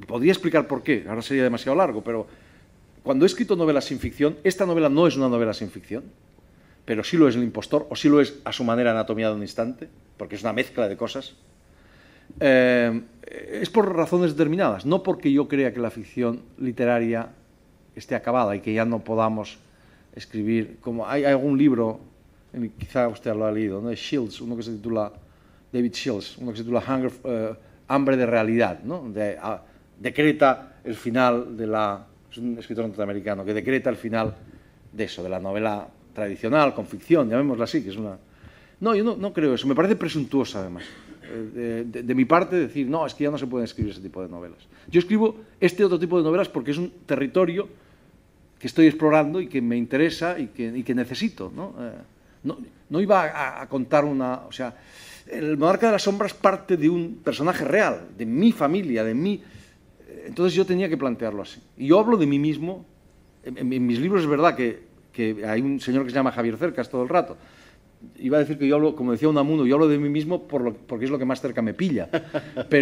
podría explicar por qué, ahora sería demasiado largo, pero cuando he escrito novelas sin ficción, esta novela no es una novela sin ficción, pero sí lo es El impostor, o sí lo es a su manera Anatomía de un instante, porque es una mezcla de cosas. Es por razones determinadas, no porque yo crea que la ficción literaria esté acabada y que ya no podamos escribir, como hay algún libro, quizá usted lo ha leído, ¿no? De Shields, uno que se titula, David Shields, uno que se titula Hambre de realidad, ¿no? Decreta el final de la... Es un escritor norteamericano que decreta el final de eso, de la novela tradicional, con ficción, llamémosla así, que es una... No, yo no creo eso, me parece presuntuosa además. De mi parte decir, no, es que ya no se pueden escribir ese tipo de novelas. Yo escribo este otro tipo de novelas porque es un territorio que estoy explorando y que me interesa y que necesito, ¿no? No iba a contar una... O sea, el Monarca de las Sombras parte de un personaje real, de mi familia, de mí. Entonces yo tenía que plantearlo así. Y yo hablo de mí mismo. En mis libros es verdad que hay un señor que se llama Javier Cercas todo el rato. Iba a decir que yo hablo, como decía Unamuno, yo hablo de mí mismo porque es lo que más cerca me pilla.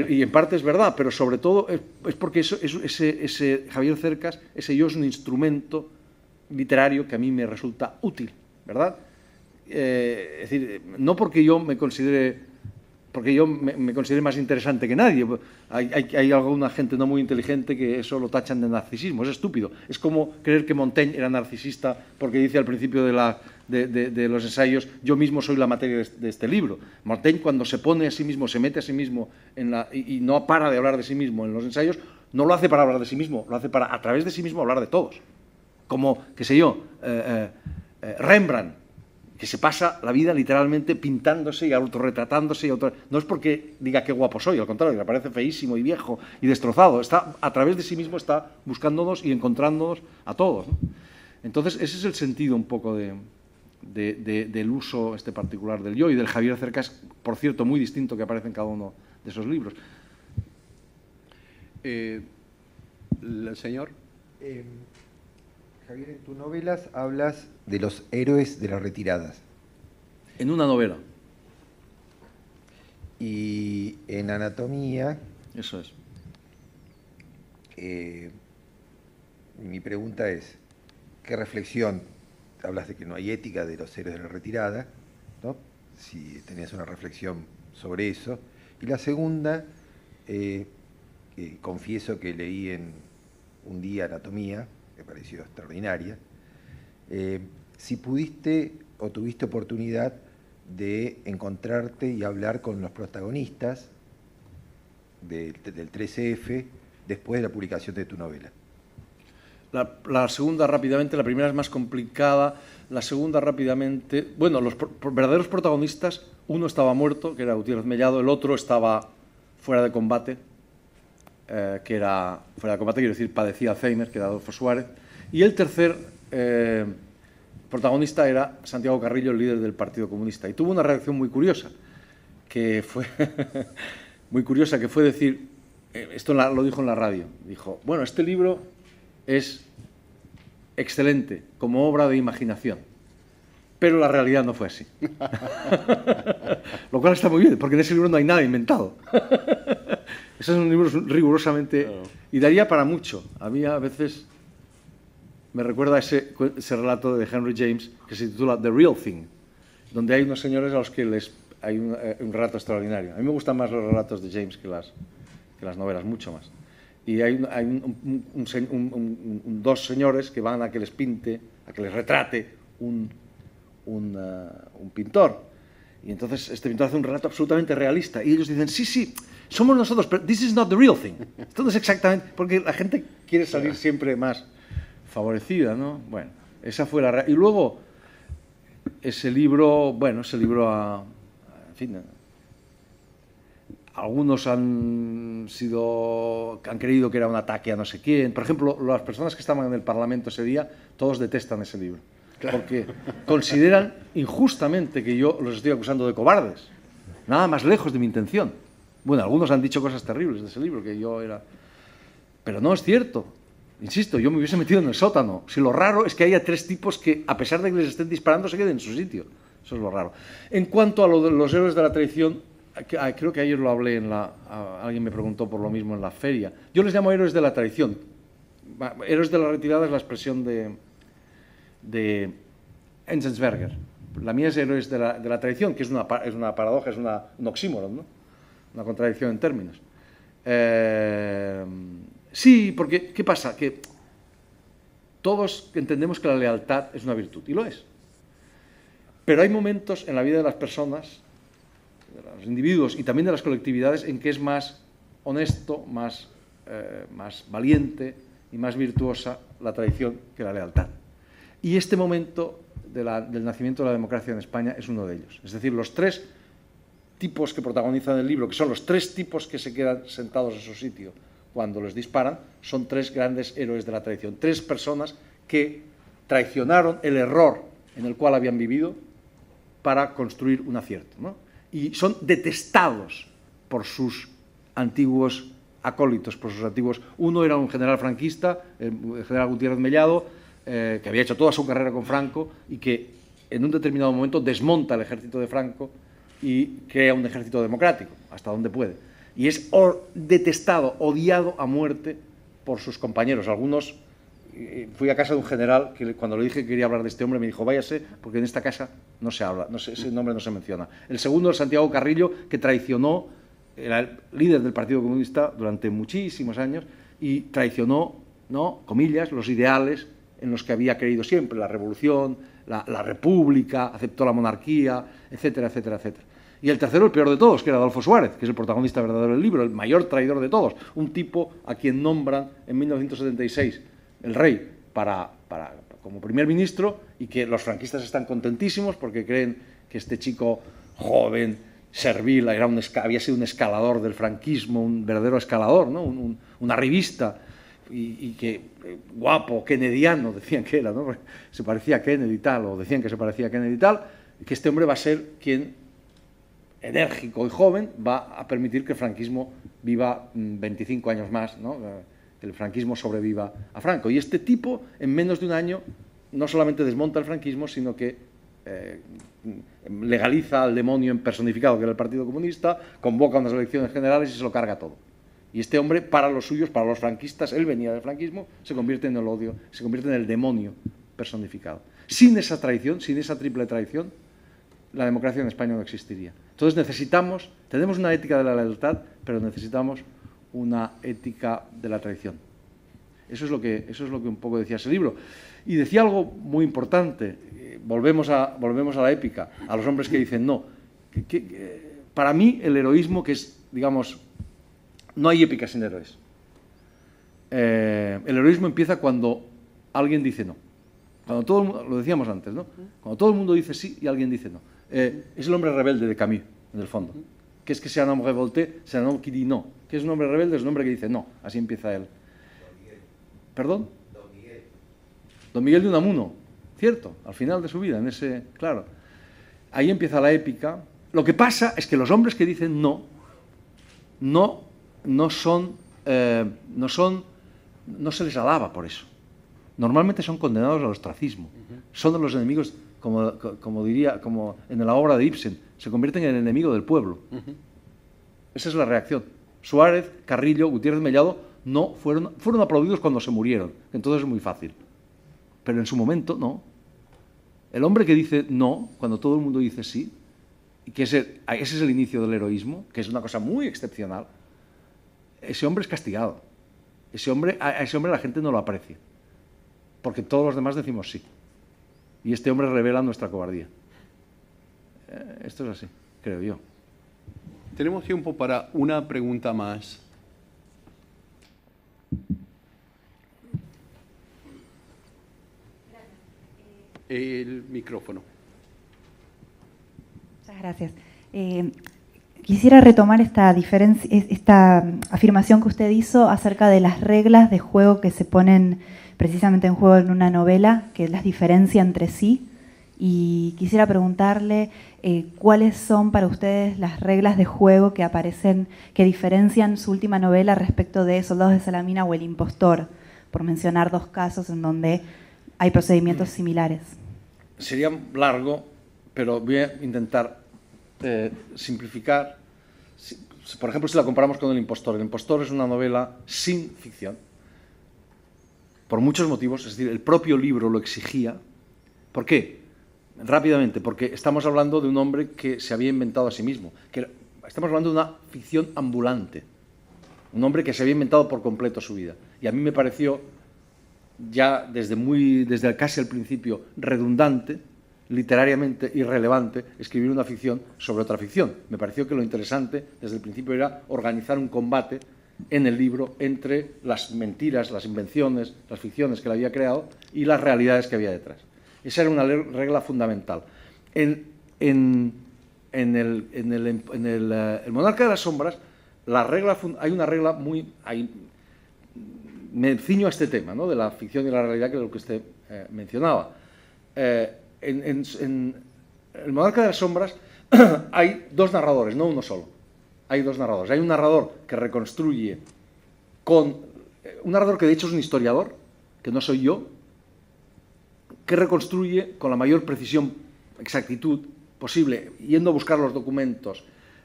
Y en parte es verdad, pero sobre todo es porque ese Javier Cercas, ese yo es un instrumento literario que a mí me resulta útil, ¿verdad? Es decir, no porque yo me considere más interesante que nadie. Hay alguna gente no muy inteligente que eso lo tachan de narcisismo, es estúpido. Es como creer que Montaigne era narcisista porque dice al principio de los ensayos, yo mismo soy la materia de este libro. Montaigne, cuando se pone a sí mismo, se mete a sí mismo y no para de hablar de sí mismo en los ensayos, no lo hace para hablar de sí mismo, lo hace para, a través de sí mismo, hablar de todos. Como, qué sé yo, Rembrandt, que se pasa la vida literalmente pintándose y autorretratándose. No es porque diga qué guapo soy, al contrario, le parece feísimo y viejo y destrozado. Está, a través de sí mismo está buscándonos y encontrándonos a todos, ¿no? Entonces, ese es el sentido un poco del uso particular del yo y del Javier Cercas, por cierto, muy distinto, que aparece en cada uno de esos libros. ¿El señor? Javier, en tus novelas hablas de los héroes de las retiradas. En una novela. Y en Anatomía... Eso es. Mi pregunta es, ¿qué reflexión? Hablas de que no hay ética de los héroes de la retirada, ¿no? Si tenías una reflexión sobre eso. Y la segunda, confieso que leí en un día Anatomía, me pareció extraordinaria. Si pudiste o tuviste oportunidad de encontrarte y hablar con los protagonistas del 13F después de la publicación de tu novela. La segunda rápidamente, la primera es más complicada, la segunda rápidamente... Bueno, los verdaderos protagonistas, uno estaba muerto, que era Gutiérrez Mellado, el otro estaba fuera de combate, quiero decir, padecía Alzheimer, que era Adolfo Suárez, y el tercer protagonista era Santiago Carrillo, el líder del Partido Comunista, y tuvo una reacción muy curiosa, que fue decir, esto lo dijo en la radio, dijo, bueno, este libro es excelente como obra de imaginación, pero la realidad no fue así. Lo cual está muy bien, porque en ese libro no hay nada inventado. Esos son libros rigurosamente... Y daría para mucho. A mí a veces me recuerda ese relato de Henry James que se titula The Real Thing, donde hay unos señores a los que hay un relato extraordinario. A mí me gustan más los relatos de James que las novelas, mucho más. Y hay dos señores que van a que les pinte, a que les retrate un pintor. Y entonces este pintor hace un relato absolutamente realista. Y ellos dicen, sí, somos nosotros, pero this is not the real thing. Esto no es exactamente... Porque la gente quiere salir siempre más favorecida, ¿no? Bueno, esa fue la... Y luego, ese libro, en fin... algunos han creído que era un ataque a no sé quién. Por ejemplo, las personas que estaban en el Parlamento ese día, todos detestan ese libro. Porque consideran injustamente que yo los estoy acusando de cobardes. Nada más lejos de mi intención. Bueno, algunos han dicho cosas terribles de ese libro, que yo era... Pero no es cierto. Insisto, yo me hubiese metido en el sótano. Si lo raro es que haya tres tipos que, a pesar de que les estén disparando, se queden en su sitio. Eso es lo raro. En cuanto a lo de los héroes de la traición, creo que ayer lo hablé alguien me preguntó por lo mismo en la feria. Yo les llamo héroes de la traición. Héroes de la retirada es la expresión de Enzensberger. La mía es héroes de la traición, que es una paradoja, es un oxímoron, ¿no? Una contradicción en términos. Sí, porque ¿qué pasa? Que todos entendemos que la lealtad es una virtud, y lo es. Pero hay momentos en la vida de las personas, de los individuos y también de las colectividades, en que es más honesto, más valiente y más virtuosa la traición que la lealtad. Y este momento del nacimiento de la democracia en España es uno de ellos. Es decir, los tres tipos que protagonizan el libro, que son los tres tipos que se quedan sentados en su sitio cuando les disparan, son tres grandes héroes de la traición. Tres personas que traicionaron el error en el cual habían vivido para construir un acierto, ¿no? Y son detestados por sus antiguos acólitos, por sus antiguos... Uno era un general franquista, el general Gutiérrez Mellado, que había hecho toda su carrera con Franco y que en un determinado momento desmonta el ejército de Franco y crea un ejército democrático, hasta donde puede. Y es detestado, odiado a muerte por sus compañeros. Algunos... Fui a casa de un general que cuando le dije que quería hablar de este hombre me dijo, váyase, porque en esta casa no se habla, ese nombre no se menciona. El segundo es Santiago Carrillo, que traicionó, era el líder del Partido Comunista durante muchísimos años y traicionó, ¿no?, comillas, los ideales en los que había creído siempre, la revolución, la república, aceptó la monarquía, etcétera, etcétera, etcétera. Y el tercero, el peor de todos, que era Adolfo Suárez, que es el protagonista verdadero del libro, el mayor traidor de todos, un tipo a quien nombran en 1976 el rey como primer ministro y que los franquistas están contentísimos porque creen que este chico joven, servil, había sido un escalador del franquismo, un verdadero escalador, ¿no? Un arribista y que guapo, kennediano, decían que era, ¿no? Se parecía a Kennedy y tal, o decían que se parecía a Kennedy y tal, y que este hombre va a ser quien, enérgico y joven, va a permitir que el franquismo viva 25 años más, ¿no?, que el franquismo sobreviva a Franco. Y este tipo, en menos de un año, no solamente desmonta el franquismo, sino que legaliza al demonio personificado, que era el Partido Comunista, convoca unas elecciones generales y se lo carga todo. Y este hombre, para los suyos, para los franquistas, él venía del franquismo, se convierte en el odio, se convierte en el demonio personificado. Sin esa traición, sin esa triple traición, la democracia en España no existiría. Entonces tenemos una ética de la lealtad, pero necesitamos una ética de la traición. Eso es lo que un poco decía ese libro. Y decía algo muy importante, volvemos a la épica, a los hombres que dicen no. Para mí el heroísmo, que es, digamos, no hay épica sin héroes. El heroísmo empieza cuando alguien dice no. Cuando todo el mundo, lo decíamos antes, ¿no? Cuando todo el mundo dice sí y alguien dice no. Es el hombre rebelde de Camus, en el fondo. Que es que sea un hombre revolté, sea un hombre que dice no. Que es un hombre rebelde, es un hombre que dice no. Así empieza él. ¿Perdón? Don Miguel de Unamuno, cierto, al final de su vida, claro. Ahí empieza la épica. Lo que pasa es que los hombres que dicen no se les alaba por eso. Normalmente son condenados al ostracismo. Son de los enemigos, como en la obra de Ibsen, se convierten en el enemigo del pueblo. Esa es la reacción. Suárez, Carrillo, Gutiérrez Mellado no fueron aplaudidos cuando se murieron, entonces es muy fácil. Pero en su momento, no. El hombre que dice no, cuando todo el mundo dice sí, y que ese es el inicio del heroísmo, que es una cosa muy excepcional, ese hombre es castigado. A ese hombre la gente no lo aprecia, porque todos los demás decimos sí. Y este hombre revela nuestra cobardía. Esto es así, creo yo. Tenemos tiempo para una pregunta más. El micrófono. Muchas gracias. Quisiera retomar esta afirmación que usted hizo acerca de las reglas de juego que se ponen precisamente en juego en una novela, que las diferencia entre sí. Y quisiera preguntarle cuáles son para ustedes las reglas de juego que aparecen, que diferencian su última novela respecto de Soldados de Salamina o El Impostor, por mencionar dos casos en donde hay procedimientos similares. Sería largo, pero voy a intentar simplificar. Por ejemplo, si la comparamos con El Impostor. El Impostor es una novela sin ficción, por muchos motivos, es decir, el propio libro lo exigía. ¿Por qué? Rápidamente, porque estamos hablando de un hombre que se había inventado a sí mismo. Estamos hablando de una ficción ambulante. Un hombre que se había inventado por completo su vida. Y a mí me pareció, ya desde casi al principio, redundante, literariamente irrelevante, escribir una ficción sobre otra ficción. Me pareció que lo interesante desde el principio era organizar un combate en el libro entre las mentiras, las invenciones, las ficciones que él había creado y las realidades que había detrás. Esa era una regla fundamental. El Monarca de las Sombras, hay una regla muy... me ciño a este tema, ¿no?, de la ficción y la realidad, que es lo que usted mencionaba. En el Monarca de las Sombras hay dos narradores, no uno solo. Hay dos narradores. Hay un narrador que reconstruye un narrador que de hecho es un historiador, que no soy yo, que reconstruye con la mayor precisión, exactitud posible, yendo a buscar los documentos,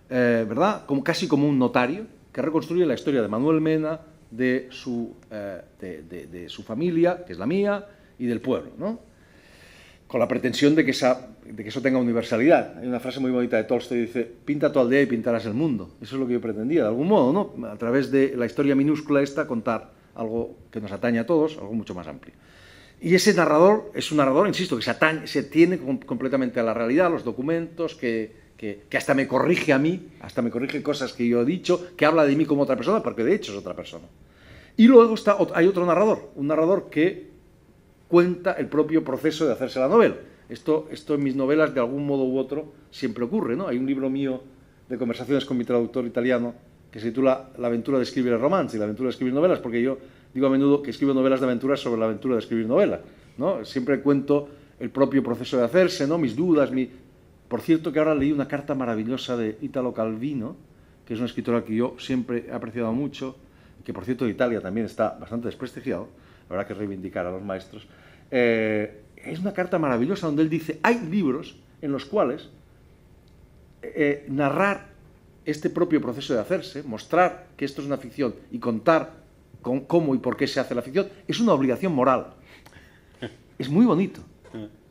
¿verdad?, casi como un notario, que reconstruye la historia de Manuel Mena, de su familia, que es la mía, y del pueblo, ¿no?, con la pretensión de que eso tenga universalidad. Hay una frase muy bonita de Tolstoy, dice: pinta tu aldea y pintarás el mundo. Eso es lo que yo pretendía, de algún modo, ¿no?, a través de la historia minúscula esta, contar algo que nos atañe a todos, algo mucho más amplio. Y ese narrador es un narrador, insisto, que se tiene completamente a la realidad, a los documentos, que hasta me corrige a mí, hasta me corrige cosas que yo he dicho, que habla de mí como otra persona, porque de hecho es otra persona. Y luego hay otro narrador, un narrador que cuenta el propio proceso de hacerse la novela. Esto en mis novelas, de algún modo u otro, siempre ocurre, ¿no? Hay un libro mío de conversaciones con mi traductor italiano que se titula La aventura de escribir el romance y la aventura de escribir novelas, porque yo digo a menudo que escribo novelas de aventuras sobre la aventura de escribir novelas, ¿no? Siempre cuento el propio proceso de hacerse, ¿no?, mis dudas. Por cierto, que ahora leí una carta maravillosa de Italo Calvino, que es una escritora que yo siempre he apreciado mucho, que por cierto en Italia también está bastante desprestigiado, habrá que reivindicar a los maestros. Es una carta maravillosa donde él dice: hay libros en los cuales narrar este propio proceso de hacerse, mostrar que esto es una ficción y contar cómo y por qué se hace la ficción, es una obligación moral. Es muy bonito.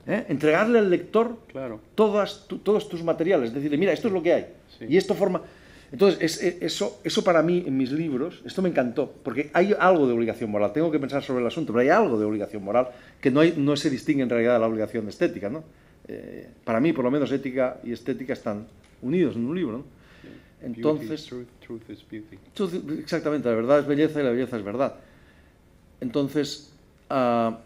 Entregarle al lector todos tus materiales, decirle: mira, esto es lo que hay, sí, y esto forma... Entonces, eso para mí, en mis libros, esto me encantó, porque hay algo de obligación moral. Tengo que pensar sobre el asunto, pero hay algo de obligación moral que no se distingue en realidad de la obligación estética, ¿no? Para mí, por lo menos, ética y estética están unidos en un libro, ¿no? Entonces, truth is beauty. Exactamente, la verdad es belleza y la belleza es verdad. Entonces, a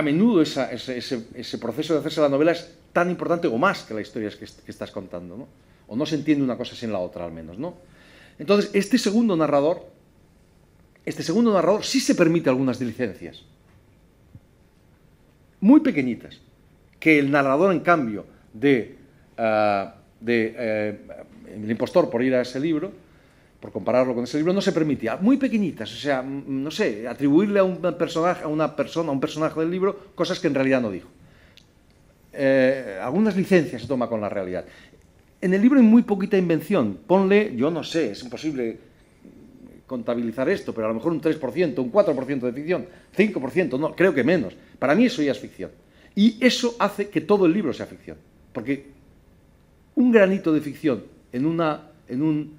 menudo ese proceso de hacerse la novela es tan importante o más que la historia que estás contando, ¿no? O no se entiende una cosa sin la otra, al menos, ¿no? Entonces, este segundo narrador sí se permite algunas diligencias, muy pequeñitas, que el narrador, en cambio, El Impostor, por ir a ese libro, por compararlo con ese libro, no se permitía. Muy pequeñitas, o sea, no sé, atribuirle a un personaje del libro cosas que en realidad no dijo. Algunas licencias se toma con la realidad. En el libro hay muy poquita invención. Ponle, yo no sé, es imposible contabilizar esto, pero a lo mejor un 3%, un 4% de ficción, 5%, no, creo que menos. Para mí eso ya es ficción. Y eso hace que todo el libro sea ficción. Porque un granito de ficción en un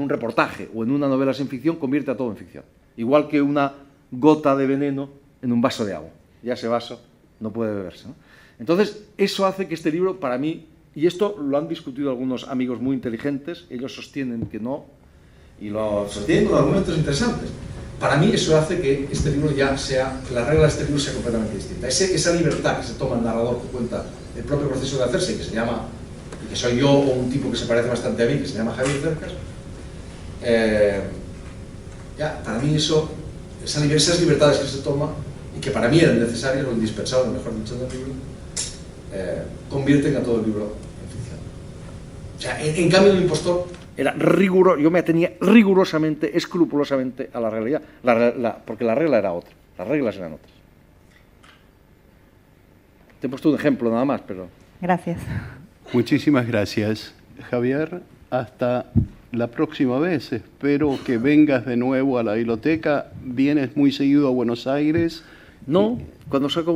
reportaje o en una novela sin ficción convierte a todo en ficción. Igual que una gota de veneno en un vaso de agua. Ya ese vaso no puede beberse, ¿no? Entonces, eso hace que este libro, para mí, y esto lo han discutido algunos amigos muy inteligentes, ellos sostienen que no, y lo sostienen con argumentos interesantes. Para mí eso hace que este libro ya sea, la regla de este libro sea completamente distinta. Esa libertad que se toma el narrador, que cuenta el propio proceso de hacerse, que se llama y que soy yo o un tipo que se parece bastante a mí, que se llama Javier Cercas, ya, para mí esas libertades que se toma y que para mí eran necesarias o indispensables, mejor dicho, del libro, convierten a todo el libro en ficción. O sea, en cambio el impostor era riguroso, yo me atenía rigurosamente, escrupulosamente a la realidad, porque la regla era otra, las reglas eran otras. Te he puesto un ejemplo nada más, pero... Gracias. Muchísimas gracias, Javier. Hasta la próxima vez. Espero que vengas de nuevo a la biblioteca. ¿Vienes muy seguido a Buenos Aires? No,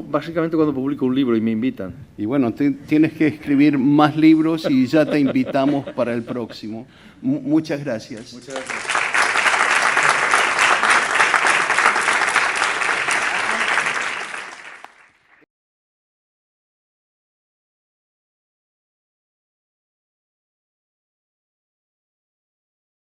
básicamente cuando publico un libro y me invitan. Y bueno, tienes que escribir más libros y ya te invitamos para el próximo. Muchas gracias. Muchas gracias.